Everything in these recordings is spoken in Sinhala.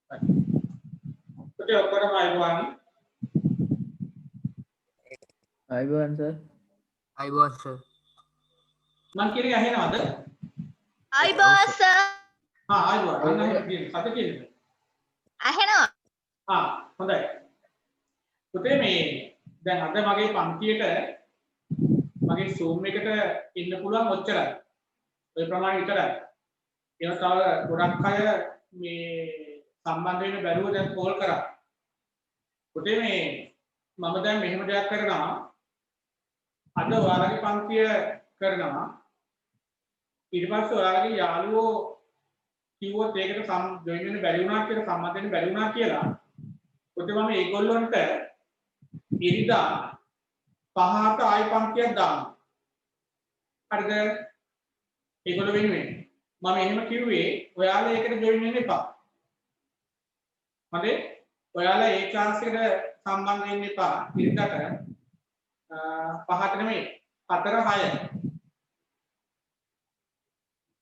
Betul, pada Aiwan. Aiwan sir. Aiwan sir. Man kiri akhirnya ada. අයිබෝස් sir Aiwan. Anak yang kiri, satu kiri. ඇහෙනවා හොඳයි. පුතේ මේ දැන් අද මගේ පන්තියට මගේ Zoom එකට ඉන්න පුළුවන් ඔච්චරයි. ඔය ප්‍රමාණය විතරයි. ඒක තව ගොඩක් අය මේ සම්බන්ධ වෙන්න බැරුව දැන් කෝල් කරා. පුතේ මේ මම දැන් මෙහෙම දෙයක් කරනවා. අද ඔයාලගේ පන්තිය කරනවා. ඊට පස්සේ ඔයාලගේ යාළුවෝ කිව්වොත් ඒකට ජොයින් වෙන්න බැරි වුණා කියලා සම්මත වෙන්න බැරි වුණා කියලා. පුතේ මම ඒගොල්ලන්ට ඉරිදා 5ට ආයි පන්තියක් දානවා. හරිද? ඒගොල්ලෝ වෙනුවෙන් මම එහෙම කිව්වේ ඔයාලා ඒකට ජොයින් වෙන්න එපා. හරි? ඔයාලා ඒ ක්ලාස් එකට සම්බන්ධ වෙන්න එපා. ඉරිදාට 5ට නෙමෙයි 4 6.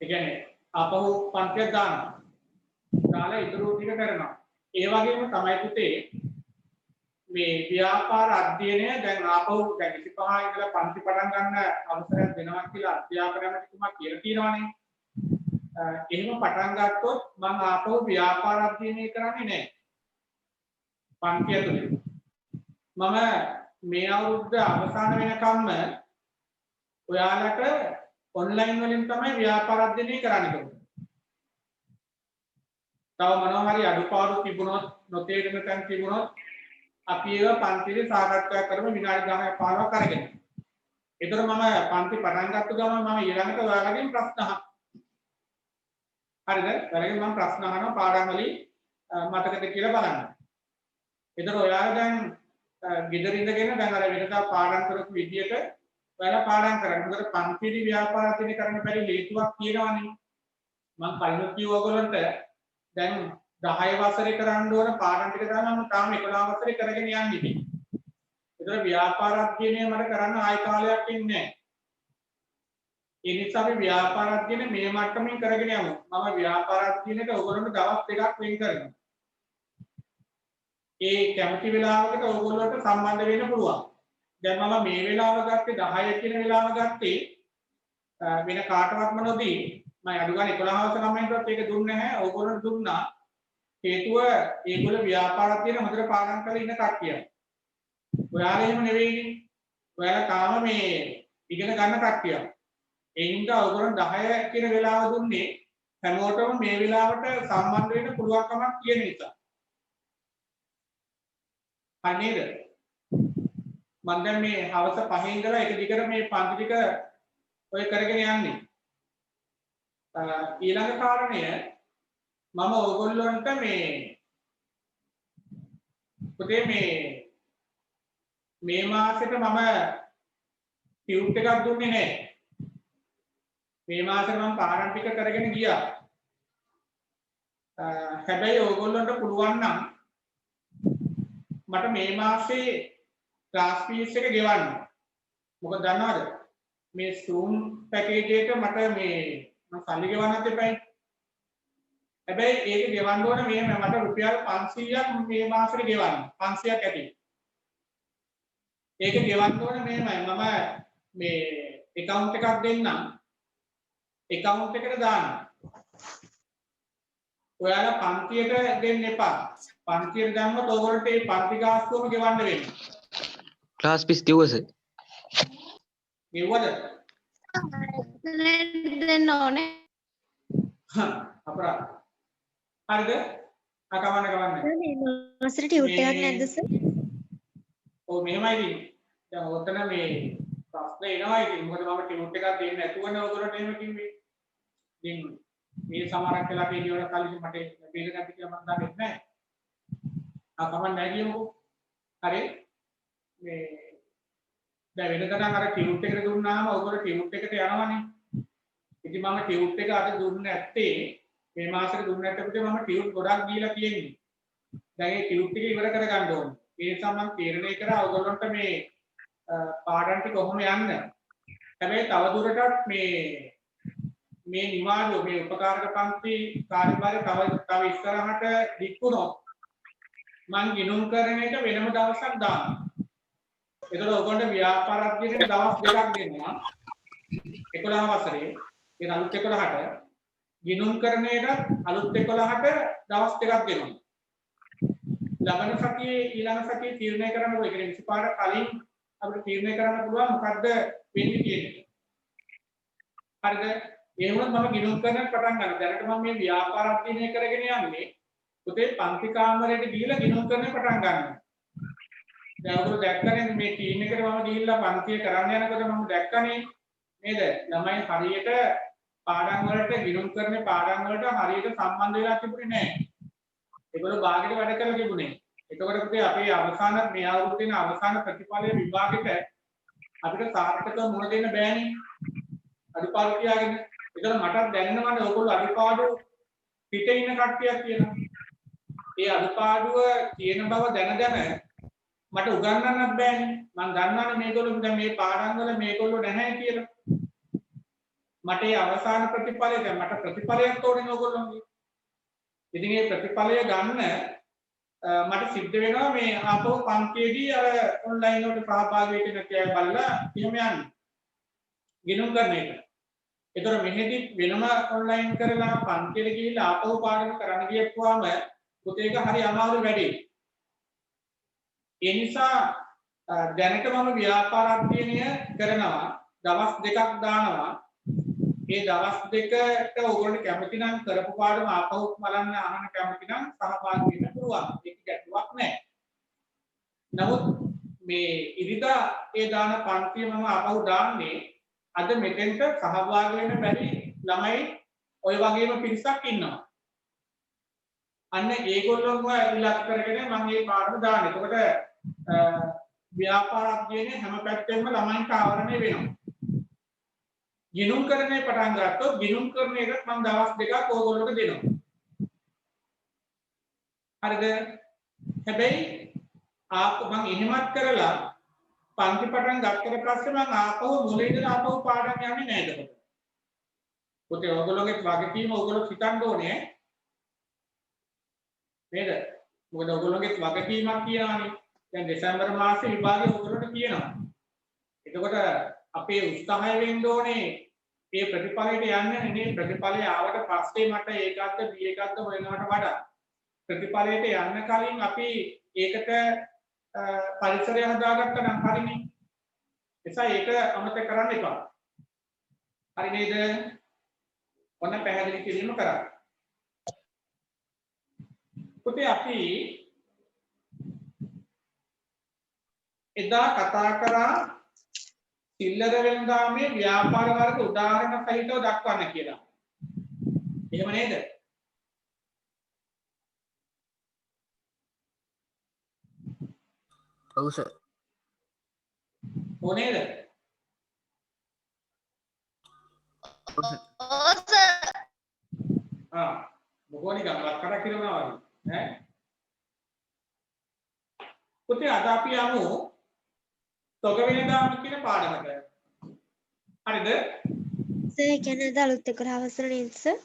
ඒ කියන්නේ අපහු පන්තියක් දානවා. දාලා ඉතුරු ටික කරනවා. ඒ වගේම තමයි පුතේ මේ ව්‍යාපාර අධ්‍යයනය දැන් ආපහු දැන් 25 ඉඳලා පන්ති පටන් ගන්න අවසරයක් දෙනවා කියලා අධ්‍යාපන ඇමතිතුමා කියලා තියෙනවානේ. එහෙම පටන් ගත්තොත් මම ආපහු ව්‍යාපාර අධ්‍යයනය කරන්නේ නැහැ. පන්ති ඇතුලේ. මම මේ අවුරුද්ද අවසන් වෙනකම්ම ඔයාලට ඔන්ලයින් වලින් තමයි ව්‍යාපාර අධ්‍යයනය කරන්න ඕනේ. තව මොනවා හරි අඩුපාඩු තිබුණොත් නොතේරෙන තැන් තිබුණොත් අපි ඒවා පන්තියේ සාකච්ඡා කරමු විනාඩි 10ක් 15ක් අරගෙන. ඒතර මම පන්ති පටන් ගත්ත ගමන් මම ඊළඟට ඔයාලගෙන් ප්‍රශ්න අහනවා. හරිද? ඔයාලගෙන් මම ප්‍රශ්න අහනවා පාඩම් වලින් මතකද කියලා බලන්න. ඒතර ඔයාලා දැන් ගෙදර ඉඳගෙන දැන් අර වෙනදා පාඩම් කරපු විදියට ඔයාලා පාඩම් කරන්න. මොකද පන්තියේ ව්‍යාපාර අධ්‍යයනය කරන්න බැරි හේතුවක් තියෙනවානේ. මම කලින් කිව්වා ඔයගොල්ලන්ට දැන් 10 වසරේ කරන්න ඕන පාඩම් ටික තමයි මම තාම 11 වසරේ කරගෙන යන්නේ ඉතින්. ඒතර ව්‍යාපාර අධ්‍යයනය මට කරන්න ආය කාලයක් ඉන්නේ නැහැ. ඒ නිසා අපි ව්‍යාපාර අධ්‍යයනය මේ මට්ටමින් කරගෙන යමු. මම ව්‍යාපාර අධ්‍යයනයට ඔයගොල්ලන්ට දවස් දෙකක් වෙන් කරනවා. ඒ කැමති වෙලාවකට ඔයගොල්ලන්ට සම්බන්ධ වෙන්න පුළුවන්. දැන් මම මේ වෙලාව ගත්තේ 10 කියන වෙලාව ගත්තේ වෙන කාටවත්ම නොදී මම අඩු ගන්න 11 වසර ළමයින්ටවත් ඒක දුන්නේ නැහැ. ඔයගොල්ලන්ට දුන්නා. හේතුව ඒගොල්ලෝ ව්‍යාපාර අධ්‍යයන හොඳට පාඩම් කරලා ඉන්න කට්ටිය. ඔයාලා එහෙම නෙවෙයිනේ. ඔයාලා තාම මේ ඉගෙන ගන්න කට්ටිය. ඒ හින්දා ඔයගොල්ලෝ 10 කියන වෙලාව දුන්නේ හැමෝටම මේ වෙලාවට සම්බන්ධ වෙන්න පුළුවන්කමක් තියෙන නිසා. හරිද? මම දැන් මේ හවස 5 ඉඳලා එක දිගට මේ පන්ති ටික ඔය කරගෙන යන්නේ. ඊළඟ කාරණය මම ඔයගොල්ලන්ට මේ පුතේ මේ මාසෙට මම ටියුට් එකක් දුන්නේ නැහැ. මේ මාසෙට මම පාඩම් ටික කරගෙන ගියා. හැබැයි ඔයගොල්ලන්ට පුළුවන් නම් මට මේ මාසේ ක්ලාස් ෆීස් එක ගෙවන්න. මොකද දන්නවද? මේ Zoom පැකේජ් එක මට මේ මම සල්ලි ගෙවන්නත් එපායි. හැබැයි ඒක ගෙවන්න ඕන මෙහෙම මට රුපියල් 500ක් මේ මාසෙට ගෙවන්න. 500ක් ඇති. ඒක ගෙවන්න ඕන මෙහෙමයි. මම මේ account එකක් දෙන්නම්. account එකට දාන්න. ඔයාලා පන්තියට දෙන්න එපා. පන්තියට දැම්මොත් ඔයගොල්ලන්ට මේ පන්ති ගාස්තුවම ගෙවන්න වෙනවා. ක්ලාස් ෆීස් කිව්වද? ගෙව්වද? දෙන්න ඕනේ අපරාධ. හරිද? කවන්න. මේ මාසෙට ටියුට් එකක් නැද්ද සර්? ඔව් මෙහෙමයි ඉතින්. දැන් ඔතන මේ ප්‍රශ්න එනවා ඉතින්. මොකද මම ටියුට් එකක් දෙන්නේ නැතුවනේ ඔයගොල්ලන්ට එහෙම කිව්වේ. ඉතින් මේ සමහරක් වෙලා මේ නියෝන කලින් මට බේරගන්න කියලා මම දන්නේ නැහැ. කවන්න නැහැ කියමුකෝ. හරි? මේ දැන් වෙනකන් අර ටියුට් එකට දුන්නාම ඔයගොල්ලෝ ටියුට් එකට යනවනේ. ඉතින් මම ටියුට් එක අද දුන්නේ නැත්තේ මේ මාසෙට දුන්නේ නැත්තේ මම ටියුට් ගොඩක් දීලා තියෙන්නේ. දැන් ඒ ටියුට් එක ඉවර කරගන්න ඕනේ. ඒ නිසා මම තීරණය කරා ඔයගොල්ලන්ට මේ පාඩම් ටික කොහොම යන්න. හැබැයි තව දුරටත් මේ මේ නිවාඩුව මේ උපකාරක පන්ති කාර්යභාරය තව ඉස්සරහට දික්කුණොත් මං ගිණුම් කරන එක වෙනම දවසක් දානවා. ඒතකොට ඔයගොල්ලෝ ව්‍යාපාර අධ්‍යයනයේ දවස් දෙකක් දෙනවා. 11 වසරේ ඒ අලුත් 11ට ගිණුම් කරන එකට අලුත් 11ට දවස් දෙකක් දෙනවා. ළඟන සතියේ ඊළඟ සතියේ තීරණය කරන්න ඕනේ. ඒ කියන්නේ 20 පාර කලින් අපිට තීරණය කරන්න පුළුවන් මොකද්ද වෙන්නේ කියන්නේ. හරිද? ඒ වුණත් මම ගිණුම් කරන්න පටන් ගන්නවා. දැනට මම මේ ව්‍යාපාර අධ්‍යයනය කරගෙන යන්නේ පුතේ පන්ති කාමරයට ගිහිල්ලා ගිණුම් කරන්න පටන් ගන්නවා. දැන් ඔයගොල්ලෝ දැක්කනේ මේ ටීම් එකට මම ගිහිල්ලා පන්තිය කරන්න යනකොට මම දැක්කනේ නේද? ළමයි හරියට පාඩම් වලට ගිණුම් කරන පාඩම් වලට හරියට සම්බන්ධ වෙලා තිබුණේ නැහැ. ඒගොල්ලෝ භාගෙට වැඩ කරලා තිබුණේ. එතකොට පුතේ අපේ අවසාන මේ අවුරුද්දේ අවසාන ප්‍රතිඵලයේ විභාගෙට අපිට සාර්ථකව මුහුණ දෙන්න බෑනේ. අඩුපාඩු තියාගෙන. ඒතර මටත් දැනෙනවානේ ඔයගොල්ලෝ අඩුපාඩු පිටේ ඉන්න කට්ටියක් කියනවා. ඒ අඩුපාඩුව තියෙන බව දැන මට උගන්වන්නත් බෑනේ. මම දන්නවනේ මේගොල්ලෝ දැන් මේ පාඩම් වල මේගොල්ලෝ නැහැ කියලා. මට ඒ අවසාන ප්‍රතිඵලය දැන් මට ප්‍රතිඵලයක් ඕනේ ඕගොල්ලෝගේ. ඉතින් මේ ප්‍රතිඵලය ගන්න මට සිද්ධ වෙනවා මේ ආපහු පන්තියේදී අර ඔන්ලයින් වලට සහභාගී වෙන්න කියලා බලලා එහෙම යන්න. ගිණුම් කරන එක. ඒතර මෙහෙදි වෙනම ඔන්ලයින් කරලා පන්තියට ගිහිල්ලා ආපහු පාඩම කරන්න ගියපුවාම පුතේ එක හරි අමාරු වැඩේ. ඒ නිසා දැනට මම ව්‍යාපාර අධ්‍යයනය කරනවා දවස් දෙකක් දානවා. ඒ දවස් දෙකට ඕගොල්ලෝ කැමති නම් කරපු පාඩම ආපහු බලන්න අහන්න කැමති නම් සහභාගී වෙන්න පුළුවන්. ඒක ගැටලුවක් නැහැ. නමුත් මේ ඉරිදා ඒ දාන පන්තිය මම ආපහු දාන්නේ අද මෙතෙන්ට සහභාගී වෙන්න බැරි ළමයි ඔය වගේම පිරිසක් ඉන්නවා. අන්න ඒගොල්ලෝම ඉලක්ක කරගෙන මම මේ පාඩම දාන්නේ. එතකොට ව්‍යාපාර අධ්‍යයනයේ හැම පැත්තෙම ළමයින්ට ආවරණය වෙනවා. ගිණුම් කරන්නේ පටන් ගත්තොත් ගිණුම් කරන එකට මම දවස් දෙකක් ඕගොල්ලෝට දෙනවා. හරිද? හැබැයි මම එහෙමත් කරලා පන්ති පටන් ගත්තට පස්සේ මම ආපහු මුලින් ඉඳලා ආපහු පාඩම් යන්නේ නැහැ එතකොට. පුතේ ඔයගොල්ලෝගේ වගකීම ඔයගොල්ලෝ හිතන්න ඕනේ. නේද? මොකද ඔයගොල්ලෝගේ වගකීමක් කියනවානේ. දැන් දෙසැම්බර් මාසේ විභාගය ඔයගොල්ලෝට කියනවා. එතකොට අපේ උත්සාහය වෙන්න ඕනේ මේ ප්‍රතිඵලයට යන්න නේ. ප්‍රතිඵලය ආවට පස්සේ මට ඒකක්ද B එකක්ද හොයනවට වඩා ප්‍රතිඵලයට යන්න කලින් අපි ඒකට පරිසරය හදාගත්තා නම් හරිනේ. එසා ඒක අමතක කරන්න එපා. හරි නේද? ඔන්න පැහැදිලි කිරීම කරා. පුතේ අපි එදා කතා කරා සිල්ලර වෙනදාමේ ව්‍යාපාර වර්ග උදාහරණ සහිතව දක්වන්න කියලා. එහෙම නේද? ඔව් සර්. ඕ නේද? ඔව් සර්. මොකෝනි ගම්වත් කතා කරනවා වගේ ඈ. පුතේ අද අපි යමු තොග වෙනදාම කියන පාඩමට. හරිද? සර් ඒ කියන්නේ අද අලුත් 11 වසර නේද සර්?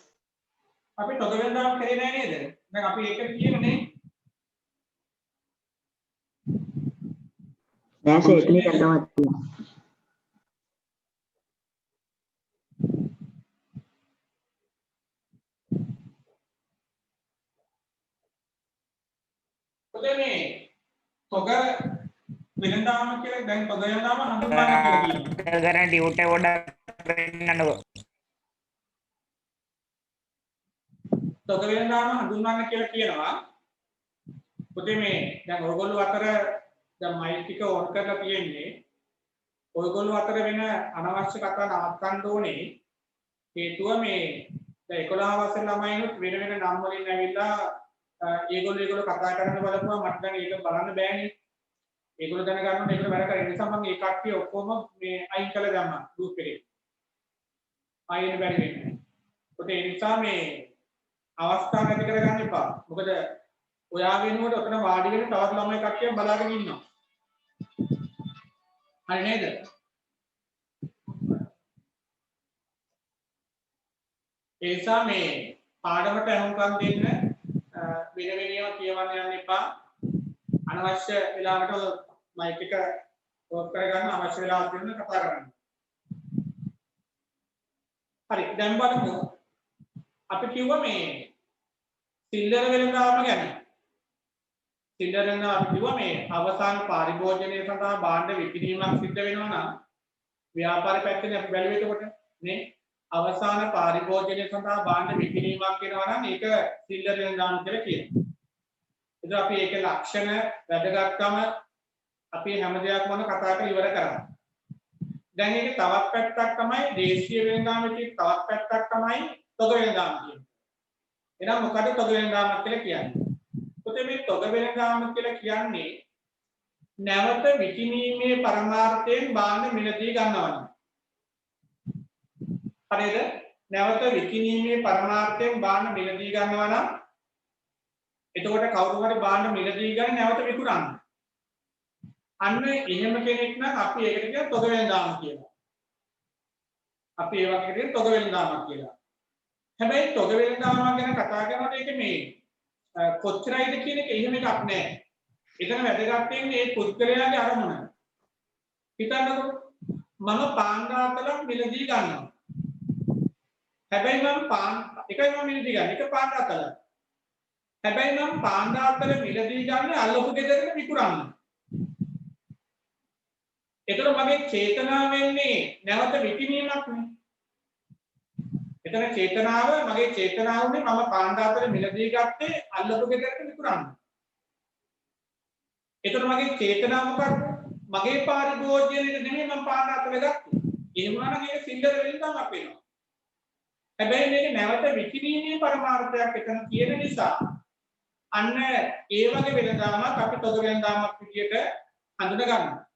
අපි තොග වෙනදාම කරේ නෑ නේද? දැන් අපි ඒක කියනනේ. නෑ සර් ඒක නේ කරනවා. පුතේ මේ තොග වෙනදාම කියලා දැන් තොග වෙනදාම හඳුන්වන්න කියලා කියනවා. කරන ටියුට් එක පොඩ්ඩක් පෙන්නන්නකෝ. තොග වෙනදාම හඳුන්වන්න කියලා කියනවා. පුතේ මේ දැන් ඔයගොල්ලෝ අතර දැන් මයික් එක ඔන් කරලා තියෙන්නේ. ඔයගොල්ලෝ අතර වෙන අනවශ්‍ය කතා නවත්තන්න ඕනේ. හේතුව මේ දැන් 11 වසර ළමයිනුත් වෙන වෙන නම් වලින් ඇවිල්ලා ඒගොල්ලෝ කතා කරන්න බලපුවා මට දැන් ඒක බලන්න බෑනේ. ඒගොල්ලෝ දැනගන්න ඕනේ ඒගොල්ලෝ වැඩ කරේ. ඒ නිසා මම ඒ කට්ටිය ඔක්කොම මේ අයින් කළා දැම්මා ගෲප් එකේ. ආයෙත් බැරි වෙන්නේ. ඒත් ඒ නිසා මේ අවස්ථාව නැති කරගන්න එපා. මොකද ඔයා වෙනුවට ඔතන වාඩි වෙන තවත් ළමයි කට්ටියක් බලාගෙන ඉන්නවා. හරි නේද? ඒ නිසා මේ පාඩමට අහුම්කම් දෙන්න වෙන වෙනම කියවන්න යන්න එපා. අනවශ්‍ය වෙලාවට මයික් එක ඔෆ් කරගන්න අවශ්‍ය වෙලාවට දෙන්න කතා කරන්න. හරි දැන් බලමු අපි කිව්වා මේ සිල්ලර වෙලඳාම ගැන. සිල්ලර වෙලඳාම අපි කිව්වා මේ අවසාන පරිභෝජනය සඳහා භාණ්ඩ විකිණීමක් සිද්ධ වෙනවා නම් ව්‍යාපාර පැත්තෙන් අපි බැලුවේ එතකොට නේ අවසාන පරිභෝජනය සඳහා භාණ්ඩ විකිණීමක් වෙනවා නම් ඒක සිල්ලර වෙලඳාම කියලා කියනවා. එතකොට අපි ඒකේ ලක්ෂණ වැදගත්කම අපි හැම දෙයක්ම කතා කරලා ඉවර කරා. දැන් ඒකේ තවත් පැත්තක් තමයි දේශීය වෙළඳාමේ තවත් පැත්තක් තමයි තොග වෙළඳාම කියන්නේ. එහෙනම් මොකද තොග වෙළඳාම කියලා කියන්නේ? පොතේ මේ තොග වෙළඳාම කියලා කියන්නේ නැවත විකිණීමේ පරමාර්ථයෙන් භාණ්ඩ මිලදී ගන්නවා නම්. හරිද? නැවත විකිණීමේ පරමාර්ථයෙන් භාණ්ඩ මිලදී ගන්නවා නම් එතකොට කවුරු හරි භාණ්ඩ මිලදී ගන්න නැවත විකුණන්න. අන්න එහෙම කෙනෙක් නම් අපි ඒකට කියන තොග වෙළඳාම කියනවා. අපි ඒ වගේ කියන තොග වෙළඳාමක් කියලා. හැබැයි තොග වෙළඳාම ගැන කතා කරනකොට ඒක මේ කොච්චරයිද කියන එක එහෙම එකක් නෑ. එතන වැදගත් වෙන්නේ මේ පුද්ගලයාගේ අරමුණ. හිතන්නකෝ මම පාන් රාත්තලක් මිලදී ගන්නවා. හැබැයි මම එකයි මම මිලදී ගන්න. එක පාන් රාත්තලක්. හැබැයි මම පාන් රාත්තල මිලදී ගන්න අල්ලපු ගෙදරට විකුණන්න. එතකොට මගේ චේතනාව වෙන්නේ නැවත විකිණීමක් නේ. එතන චේතනාව මගේ චේතනාව උනේ මම පාණ්ඩාතර මිලදී ගත්තේ අල්ලපු ගෙදරට විකුණන්න. එතකොට මගේ චේතනාව මොකක්ද? මගේ පරිභෝජනයේ නෙමෙයි මම පාණ්ඩාතර ගත්තේ. එහෙම නම් ඒක සිල්ලර වෙළඳාමක් වෙනවා. හැබැයි මේක නැවත විකිණීමේ පරමාර්ථයක් එතන තියෙන නිසා අන්න ඒ වගේ වෙළඳාමක් අපි තොග වෙළඳාමක් විදියට හඳුන ගන්නවා.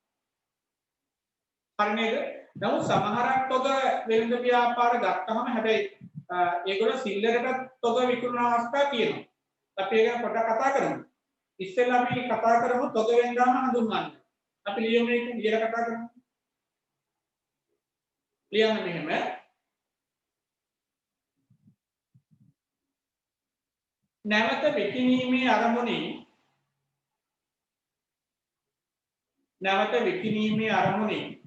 හරි නේද? නමුත් සමහරක් තොග වෙළඳ ව්‍යාපාර ගත්තම හැබැයි ඒගොල්ලෝ සිල්ලරකට තොග විකුණන අවස්ථා තියෙනවා. අපි ඒක පොඩ්ඩක් කතා කරමු. ඉස්සෙල්ලා අපි කතා කරමු තොග වෙළඳාම හඳුන්වන්න. අපි ලියමු ඒක ලියලා කතා කරමු. ලියන්න මෙහෙම. නැවත විකිණීමේ අරමුණින් නැවත විකිණීමේ අරමුණින්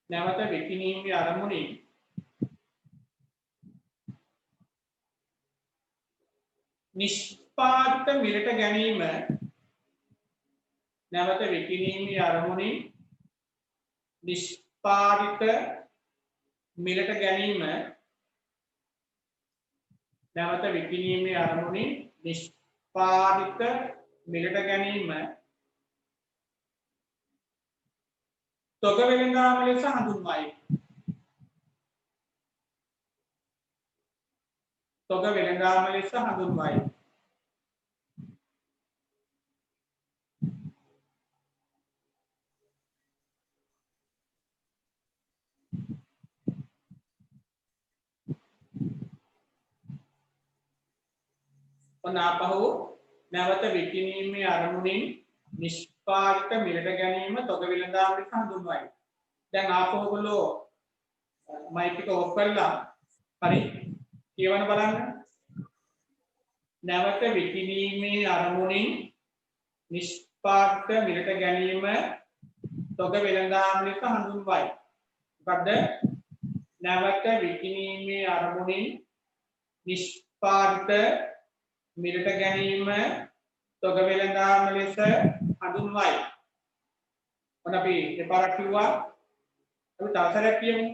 නැවත විකිණීමේ අරමුණින් නිෂ්පාදිත මිලට ගැනීම නැවත විකිණීමේ අරමුණින් නිෂ්පාදිත මිලට ගැනීම නැවත විකිණීමේ අරමුණින් නිෂ්පාදිත මිලට ගැනීම තොග වෙළඳාම ලෙස හඳුන්වයි. තොග වෙළඳාම ලෙස හඳුන්වයි. ඔනාපහු නැවත විකිණීමේ අරමුණින් නිෂ්පාදිත මිලට ගැනීම තොග වෙළඳාම ලෙස හඳුන්වයි. දැන් ආපහු ඔයගොල්ලෝ මයික් එක ඔෆ් කරලා හරි කියවන බලන්න. නැවත විකිණීමේ අරමුණින් නිෂ්පාදිත මිලට ගැනීම තොග වෙළඳාම ලෙස හඳුන්වයි. මොකද්ද? නැවත විකිණීමේ අරමුණින් නිෂ්පාදිත මිලට ගැනීම තොග වෙළඳාම ලෙස හඳුන්වයි. මොන අපි දෙපාරක් කිව්වා. අපි තවසරක් කියමු.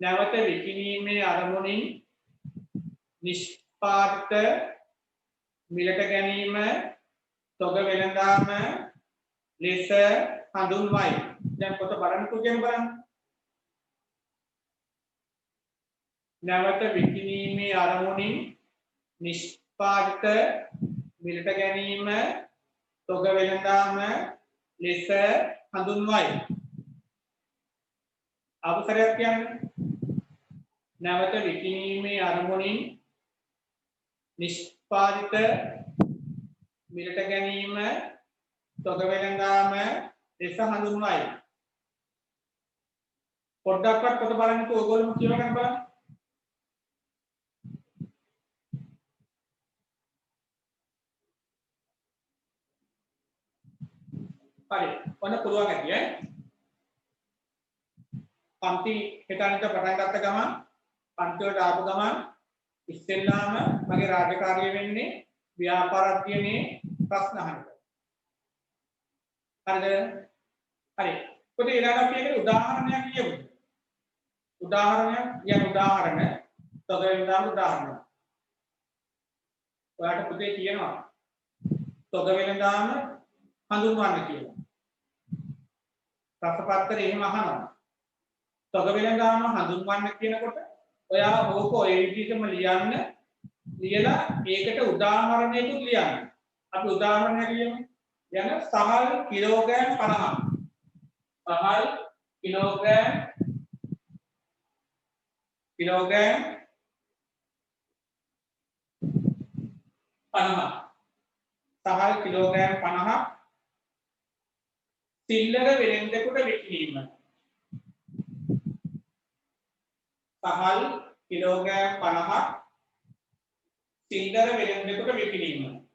නැවත විකිණීමේ අරමුණින් නිෂ්පාදිත මිලට ගැනීම තොග වෙළඳාම ලෙස හඳුන්වයි. දැන් පොත බලන්නකෝ කියන බලන්න. නැවත විකිණීමේ අරමුණින් නිෂ්පාදිත මිලට ගැනීම තොග වෙළඳාම ලෙස හඳුන්වයි. අවසරයක් කියන්නේ නැවත විකිණීමේ අරමුණින් නිෂ්පාදිත මිලට ගැනීම තොග වෙලඳාම ලෙස හඳුන්වයි. පොඩ්ඩක්වත් පොත බලන්නකෝ ඔයගොල්ලෝ කියව ගන්න බලන්න. හරි. ඔන්න පුළුවන් ඇති ඈ. පන්ති හිතන්නට පටන් ගත්ත ගමන් පන්ති වලට ආපු ගමන් ඉස්සෙල්ලාම මගේ රාජකාරිය වෙන්නේ ව්‍යාපාර අධ්‍යයනයේ ප්‍රශ්න අහන එක. හරිද? හරි. පොතේ ඊළඟ අපි ඒකට උදාහරණයක් කියමු. උදාහරණයක් කියන උදාහරණ තොග වෙනදාම උදාහරණ. ඔයාලට පොතේ කියනවා තොග වෙනදාම හඳුන්වන්න කියලා. ප්‍රශ්නපත්‍රය එහෙම අහනවා. තොග වෙනදාම හඳුන්වන්න කියනකොට ඔයා ඕක ඔය විදිහටම ලියන්න ලියලා ඒකට උදාහරණයකුත් ලියන්න. අපි උදාහරණයක් ලියමු. යන සහල් කිලෝග්‍රෑම් 50. සහල් කිලෝග්‍රෑම් 50. සහල් කිලෝග්‍රෑම් 50 සිල්ලර වෙළෙන්දෙකුට විකිණීම. සහල් කිලෝග්‍රෑම් 50 සිල්ලර වෙළෙන්දෙකුට විකිණීම.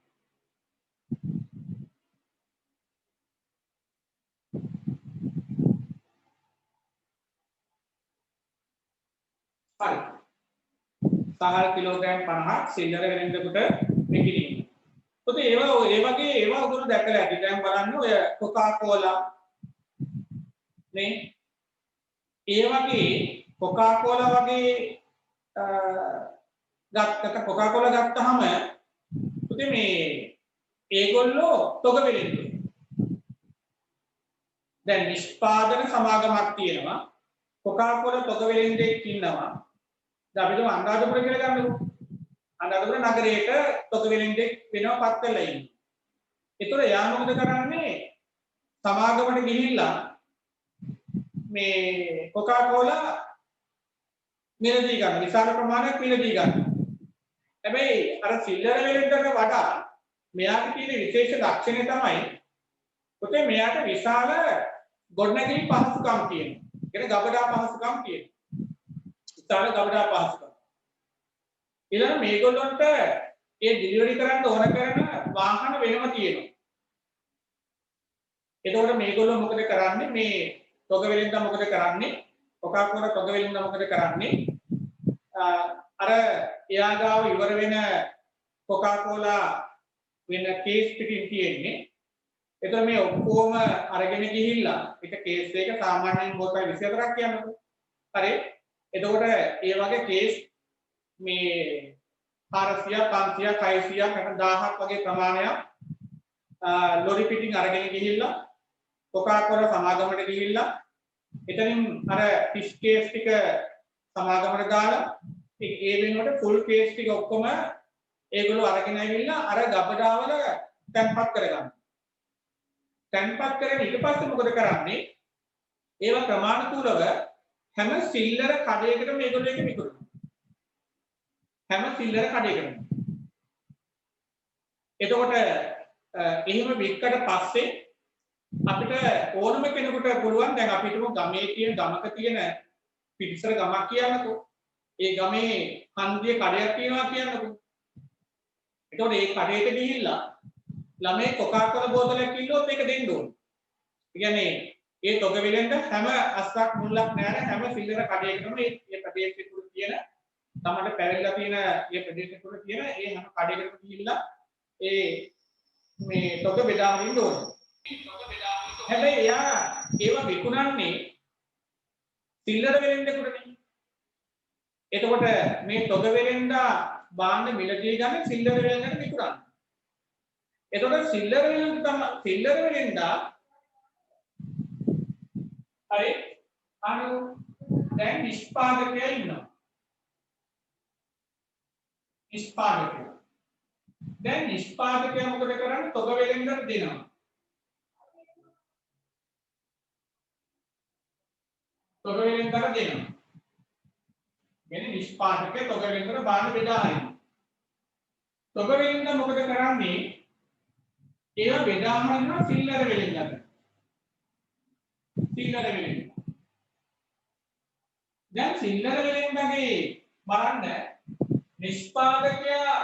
හරි. සහල් කිලෝග්‍රෑම් 50 සිල්ලර වෙළෙන්දෙකුට විකිණීම. ඔතන ඒ වගේ ඒවා උගුරු දැකලා ඇති. දැන් බලන්න ඔය කොකාකෝලා නේ. ඒ වගේ කොකාකෝලා වගේ කොකාකෝලා ගත්තාම පුතේ මේ ඒගොල්ලෝ තොග වෙලෙන්නේ. දැන් නිෂ්පාදන සමාගමක් තියෙනවා. කොකාකෝලා තොග වෙලෙන්දෙක් ඉන්නවා. දැන් අපිට අනුරාධපුර කියලා ගන්නකො. අනුරාධපුර නගරයේට තොග වෙලෙන්දෙක් වෙනවා පත් වෙලා ඉන්නේ. ඒතර යා මොකද කරන්නේ? සමාගමට ගිහිල්ලා මේ කොකාකෝලා මිලදී ගන්න විශාල ප්‍රමාණයක් මිලදී ගන්න. හැබැයි අර සිල්ලර වෙලෙන්දට වඩා මෙයාට තියෙන විශේෂ ලක්ෂණය තමයි පුතේ මෙයාට විශාල ගොඩනැගිලි පහසුකම් තියෙනවා. කියන ගබඩා පහසුකම් තියෙනවා. විශාල ගබඩා පහසුකම්. ඊළඟ මේගොල්ලන්ට ඒ ඩිලිවරි කරන්න ඕන කරන වාහන වෙනම තියෙනවා. එතකොට මේගොල්ලෝ මොකද කරන්නේ? මේ තොග වෙලෙන්ද මොකද කරන්නේ? කොකාකෝලා තොග වෙලෙන්ද මොකද කරන්නේ? අර එයා ගාව ඉවර වෙන කොකාකෝලා වෙන කේස් පිටින් තියෙන්නේ. එතකොට මේ ඔක්කොම අරගෙන ගිහිල්ලා එක කේස් එක සාමාන්‍යයෙන් බෝතල් 24ක් කියන්නකො. හරි. එතකොට ඒ වගේ කේස් මේ 400 500 600 1000ක් වගේ ප්‍රමාණයක් ලොරි පිටින් අරගෙන ගිහිල්ලා කොකාකෝලා සමාගමට ගිහිල්ලා එතනින් අර 30 කේස් ටික සමාගමට දාලා ඒ වෙනුවට ෆුල් කේස් ටික ඔක්කොම ඒගොල්ලෝ අරගෙන ඇවිල්ලා අර ගබඩාවල තැන්පත් කරගන්න. තැන්පත් කරගෙන ඊට පස්සේ මොකද කරන්නේ? ඒවා ක්‍රමානුකූලව හැම සිල්ලර කඩයකටම මේගොල්ලෝ එක විකුණනවා. හැම සිල්ලර කඩයකටම. එතකොට එහෙම වික්කට පස්සේ අපිට ඕනම කෙනෙකුට පුළුවන් දැන් අපිටම ගමේ තියෙන ගමක තියෙන පිටිසර ගමක් කියන්නකෝ. ඒ ගමේ හන්දිය කඩයක් තියෙනවා කියන්නකෝ. එතකොට ඒ කඩේට ගිහිල්ලා ළමයි කොකාකෝලා බෝතලයක් කිල්ලුවොත් ඒක දෙන්න ඕනේ. ඒ කියන්නේ ඒ තොග වෙලෙන්ද හැම අස්සක් මුල්ලක් නෑර හැම සිල්ලර කඩයකටම මේ ප්‍රදේශය තුල තියෙන තමයි පැවැල්ලා තියෙන මේ ප්‍රදේශය තුල තියෙන ඒ හැම කඩයකටම ගිහිල්ලා ඒ මේ තොග බෙදාගෙන ඉන්න ඕනේ. හැබැයි එයා ඒව විකුණන්නේ සිල්ලර වෙලෙන්දෙකුටනේ. එතකොට මේ තොග වෙලෙන්දා බාන්න මිලදී ගන්න සිල්ලර වෙලෙන්දට විකුණන්නේ. එතකොට සිල්ලර වෙලෙන්දා හරි අනු දැන් නිෂ්පාදකයා ඉන්නවා. නිෂ්පාදකයා. දැන් නිෂ්පාදකයා මොකද කරන්නේ? තොග වෙලෙන්දට දෙනවා. තොග වෙලෙන්දට දෙනවා. කියන්නේ නිෂ්පාදකයා තොග වෙලෙන්දට බාන්න බෙදා හරිනවා. තොග වෙලෙන්ද මොකද කරන්නේ? ඒවා බෙදාම හරිනවා සිල්ලර වෙලෙන්දට. සිල්ලර වෙලෙන්ද. දැන් සිල්ලර වෙලෙන්දගේ බලන්න නිෂ්පාදකයා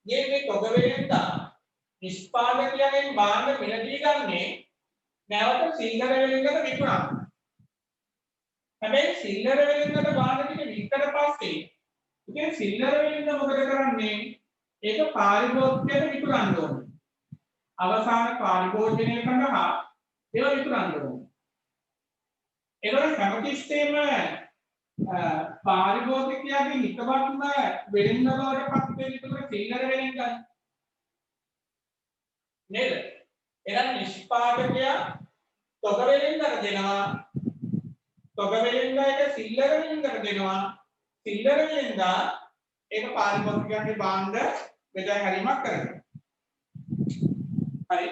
මේ තොග වෙලෙන්ද නිෂ්පාදකයාගෙන් භාණ්ඩ මිලදී ගන්නේ නැවත සිල්ලර වෙලෙන්දට විකුණනවා. හැබැයි සිල්ලර වෙලෙන්දට භාණ්ඩ ටික විතර පස්සේ ඉතින් සිල්ලර වෙලෙන්ද මොකද කරන්නේ? ඒක පාරිභෝගිකයට විකුණන්න ඕනේ. අවසාන පාරිභෝජනය සඳහා ඒව විකුණන්න ඕනේ. ඒවල හැමතිස්සෙම පාරිභෝගිකයාගේ හිතවත්ම වෙලෙන්ද බවට පත් වෙන විතර සිල්ලර වෙලෙන්ද නේද? එහෙනම් නිෂ්පාදකයා තොග වෙලෙන්දට දෙනවා. තොග වෙලෙන්දට සිල්ලර වෙලෙන්දට දෙනවා. සිල්ලර වෙලෙන්ද ඒක පාරිභෝගිකයාගේ භාණ්ඩ බෙදා හැරීමක් කරනවා. හරි.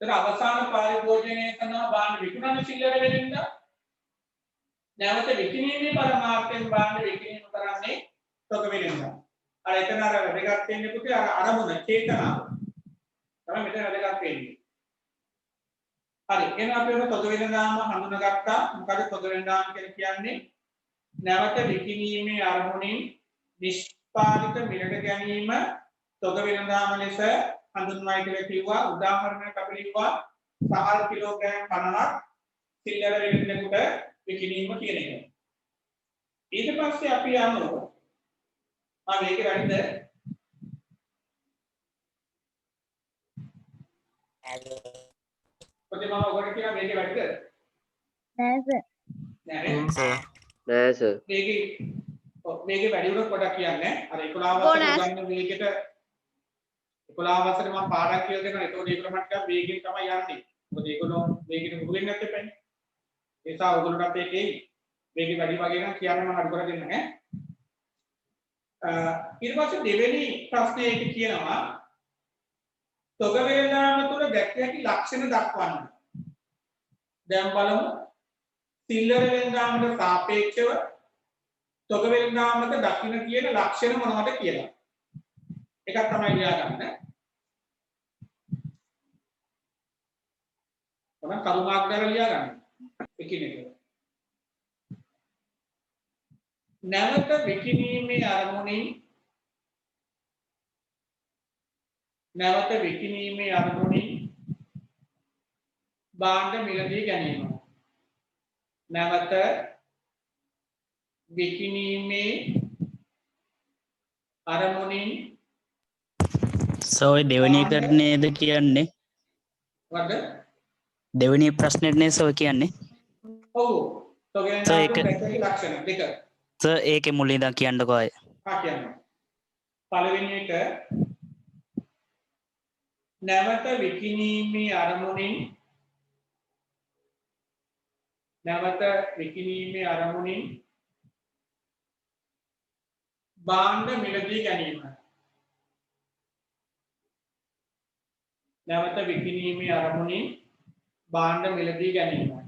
ඒතර අවසාන පරිභෝජනයේ කරනවා භාණ්ඩ විකුණන සිල්ලර වෙලෙන්ද නැවත විකිණීමේ පරමාර්ථයෙන් භාණ්ඩ විකිණීම කරන්නේ තොග වෙලෙන්ද. අර එතන අර වැදගත් වෙන්නේ පුතේ අර අරමුණ චේතනාව. තමයි මෙතන වැදගත් වෙන්නේ. හරි. එහෙනම් අපි ඔය තොග වෙලෙන්දාම හඳුනාගත්තා. මොකද තොග වෙලෙන්දාම කියන්නේ නැවත විකිණීමේ අරමුණින් නිෂ්පාදිත මිලට ගැනීම තොග වෙලෙන්දාම ලෙස හඳුන්වයි කියලා කිව්වා. උදාහරණයක් අපි ලිව්වා සහල් කිලෝග්‍රෑම් 50ක් සිල්ලර වෙලෙන්දකට විකිණීම කියන එක. ඊට පස්සේ අපි යමු මේක වැඩිද? පොතේ මම ඔකට කියන මේක වැඩිද? නෑ සර්. නෑ නෑ සර්. මේකේ වැඩි වුණොත් පොඩක් කියන්නේ අර 11 වසරේ ගන්න වේගෙට 11 වසරේ මම පාඩම් කියලා දෙනවා. ඒකෝට ඒකල මට්ටම් වේගෙන් තමයි යන්නේ. මොකද ඒගොල්ලෝ වේගෙට මුහු වෙන්නේ නැත්තේ පැන්නේ. ඒ නිසා ඔයගොල්ලන්ට ඒකේ වේගෙ වැඩි වගේ නම් කියන්න මම අඩු කරලා දෙන්න ඈ. ඊට පස්සේ දෙවෙනි ප්‍රශ්නේ ඒක කියනවා තොග වේලාම තුල දැක්විය හැකි ලක්ෂණ දක්වන්න. දැන් බලමු සිල්ලර වෙනදාමට සාපේක්ෂව තොග වෙනදාමට දකින්න කියන ලක්ෂණ මොනවද කියලා. එකක් තමයි ලියාගන්න. තමයි කරුණාකර ලියාගන්න. එකිනෙක. නැවත විකිණීමේ අරමුණින් භාණ්ඩ මිලදී ගැනීම. නැවත විකිණීමේ අරමුණින් සෝයි දෙවැනි එකට නේද කියන්නේ? වද දෙවැනි ප්‍රශ්නෙට නේ සෝයි කියන්නේ? ඔව්. තොගේ දැක්කේ ලක්ෂණ දෙක. සර් ඒකේ මුලින් ඉඳන් කියන්නකෝ අය. කියන්න. පළවෙනි එක නැවත විකිණීමේ අරමුණින් භාණ්ඩ මිලදී ගැනීම. නැවත විකිණීමේ අරමුණින් භාණ්ඩ මිලදී ගැනීම.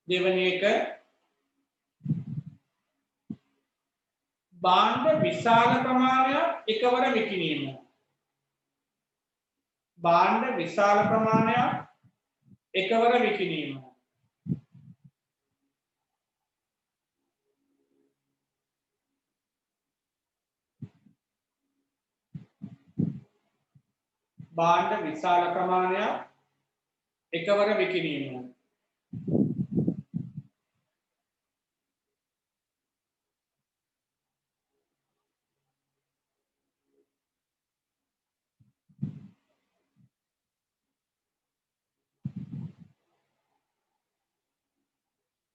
දෙවැනි එක භාණ්ඩ විශාල ප්‍රමාණයක් එකවර විකිණීම. භාණ්ඩ විශාල ප්‍රමාණයක් එකවර විකිණීම. භාණ්ඩ විශාල ප්‍රමාණයක් එකවර විකිණීම.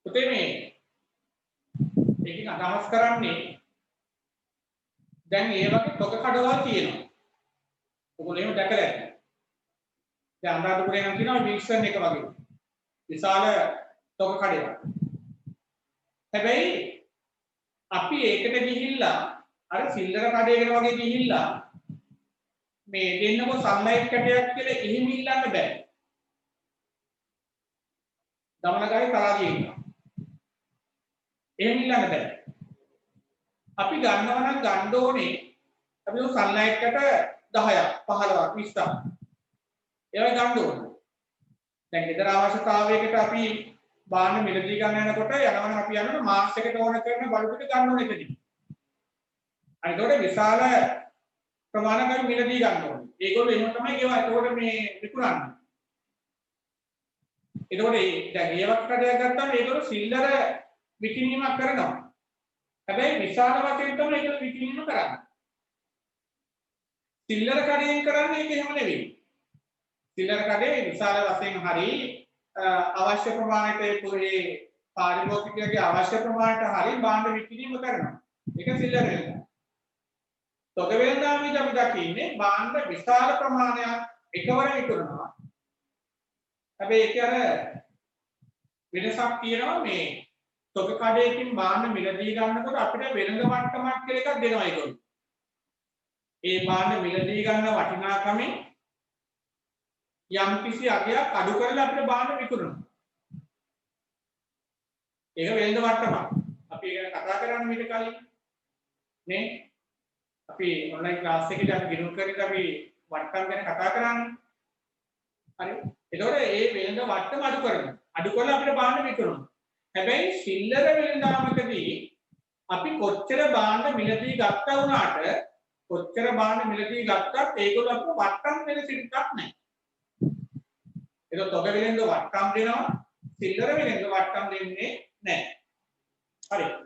පුතේ මේ ඒකෙන් අදහස් කරන්නේ දැන් ඒ වගේ තොග කඩවල් තියෙනවා. ඔයගොල්ලෝ එහෙම දැකලා ඇති. දැන් අනුරාධපුරේ නම් කියනවා විල්සන් එක වගේ. විශාල තොග කඩේක්. හැබැයි අපි ඒකට ගිහිල්ලා අර සිල්ලර කඩේකට වගේ ගිහිල්ලා මේ දෙන්නකො සන්ලයිට් කැටයක් කියලා එහෙම ඉල්ලන්න බෑ. දමනකාරී තරාදියේ ඉන්නවා. එහෙම ඉල්ලන්න බෑ. අපි ගන්නවා නම් ගන්න ඕනේ අපි සන්ලයිට් එකට 10ක් 15ක් 20ක් ඒවා ගන්න ඕනේ. දැන් ගෙදර අවශ්‍යතාවයකට අපි බාහන මිලදී ගන්න යනකොට යනවා නම් අපි යනවා මාස් එකට ඕන කරන බල්බ් ටික ගන්න ඕනේ එතනදී. අනිතෝට විශාල ප්‍රමාණයක් මිලදී ගන්න ඕනේ. ඒගොල්ලෝ එහෙම තමයි ඒවා එතකොට මේ විකුණන්නේ. එතකොට දැන් ඒවක් කඩයක් ගත්තාම ඒගොල්ලෝ සිල්ලර විකිණීමක් කරනවා. හැබැයි විශාල වශයෙන් තමයි ඒගොල්ලෝ විකිණීම කරන්නේ. සිල්ලර කඩයෙන් කරන්නේ ඒක එහෙම නෙවෙයි. සිල්ලර කඩේ විශාල වශයෙන් හරි අවශ්‍ය ප්‍රමාණයට පුරේ පාරිභෝගිකයගේ අවශ්‍ය ප්‍රමාණයට හරි භාණ්ඩ විකිණීම කරනවා. ඒක සිල්ලර වෙනවා. තොග වෙනදාමදී අපි දකින්නේ භාණ්ඩ විශාල ප්‍රමාණයක් එකවර විකුණනවා. හැබැයි ඒක අර වෙනසක් තියෙනවා මේ තොග කඩේකින් භාණ්ඩ මිලදී ගන්නකොට අපිට වෙළඳ වට්ටමක් කියලා එකක් දෙනවා ඒගොල්ලෝ. ඒ භාණ්ඩ මිලදී ගන්න වටිනාකමෙන් යම්කිසි අගයක් අඩු කරලා අපිට භාණ්ඩ විකුණනවා. ඒක වෙළඳ වට්ටමක්. අපි ඒක කතා කරන්නේ මීට කලින් නේ. අපි ඔන්ලයින් ක්ලාස් එකේදී අපි ගිණුම් කරලා අපි වට්ටම් ගැන කතා කරන්නේ. හරි. ඒතකොට ඒ වෙළඳ වට්ටම අඩු කරනවා. අඩු කරලා අපිට භාණ්ඩ විකුණනවා. හැබැයි සිල්ලර වෙළඳාමකදී අපි කොච්චර භාණ්ඩ මිලදී ගත්තා වුණාට කොච්චර භාණ්ඩ මිලදී ගත්තත් ඒගොල්ලෝ අපිට වට්ටම් වෙන සිරිතක් නැහැ. ඒක තොග වෙළඳ වට්ටම් දෙනවා සිල්ලර වෙළඳ වට්ටම් දෙන්නේ නැහැ. හරි.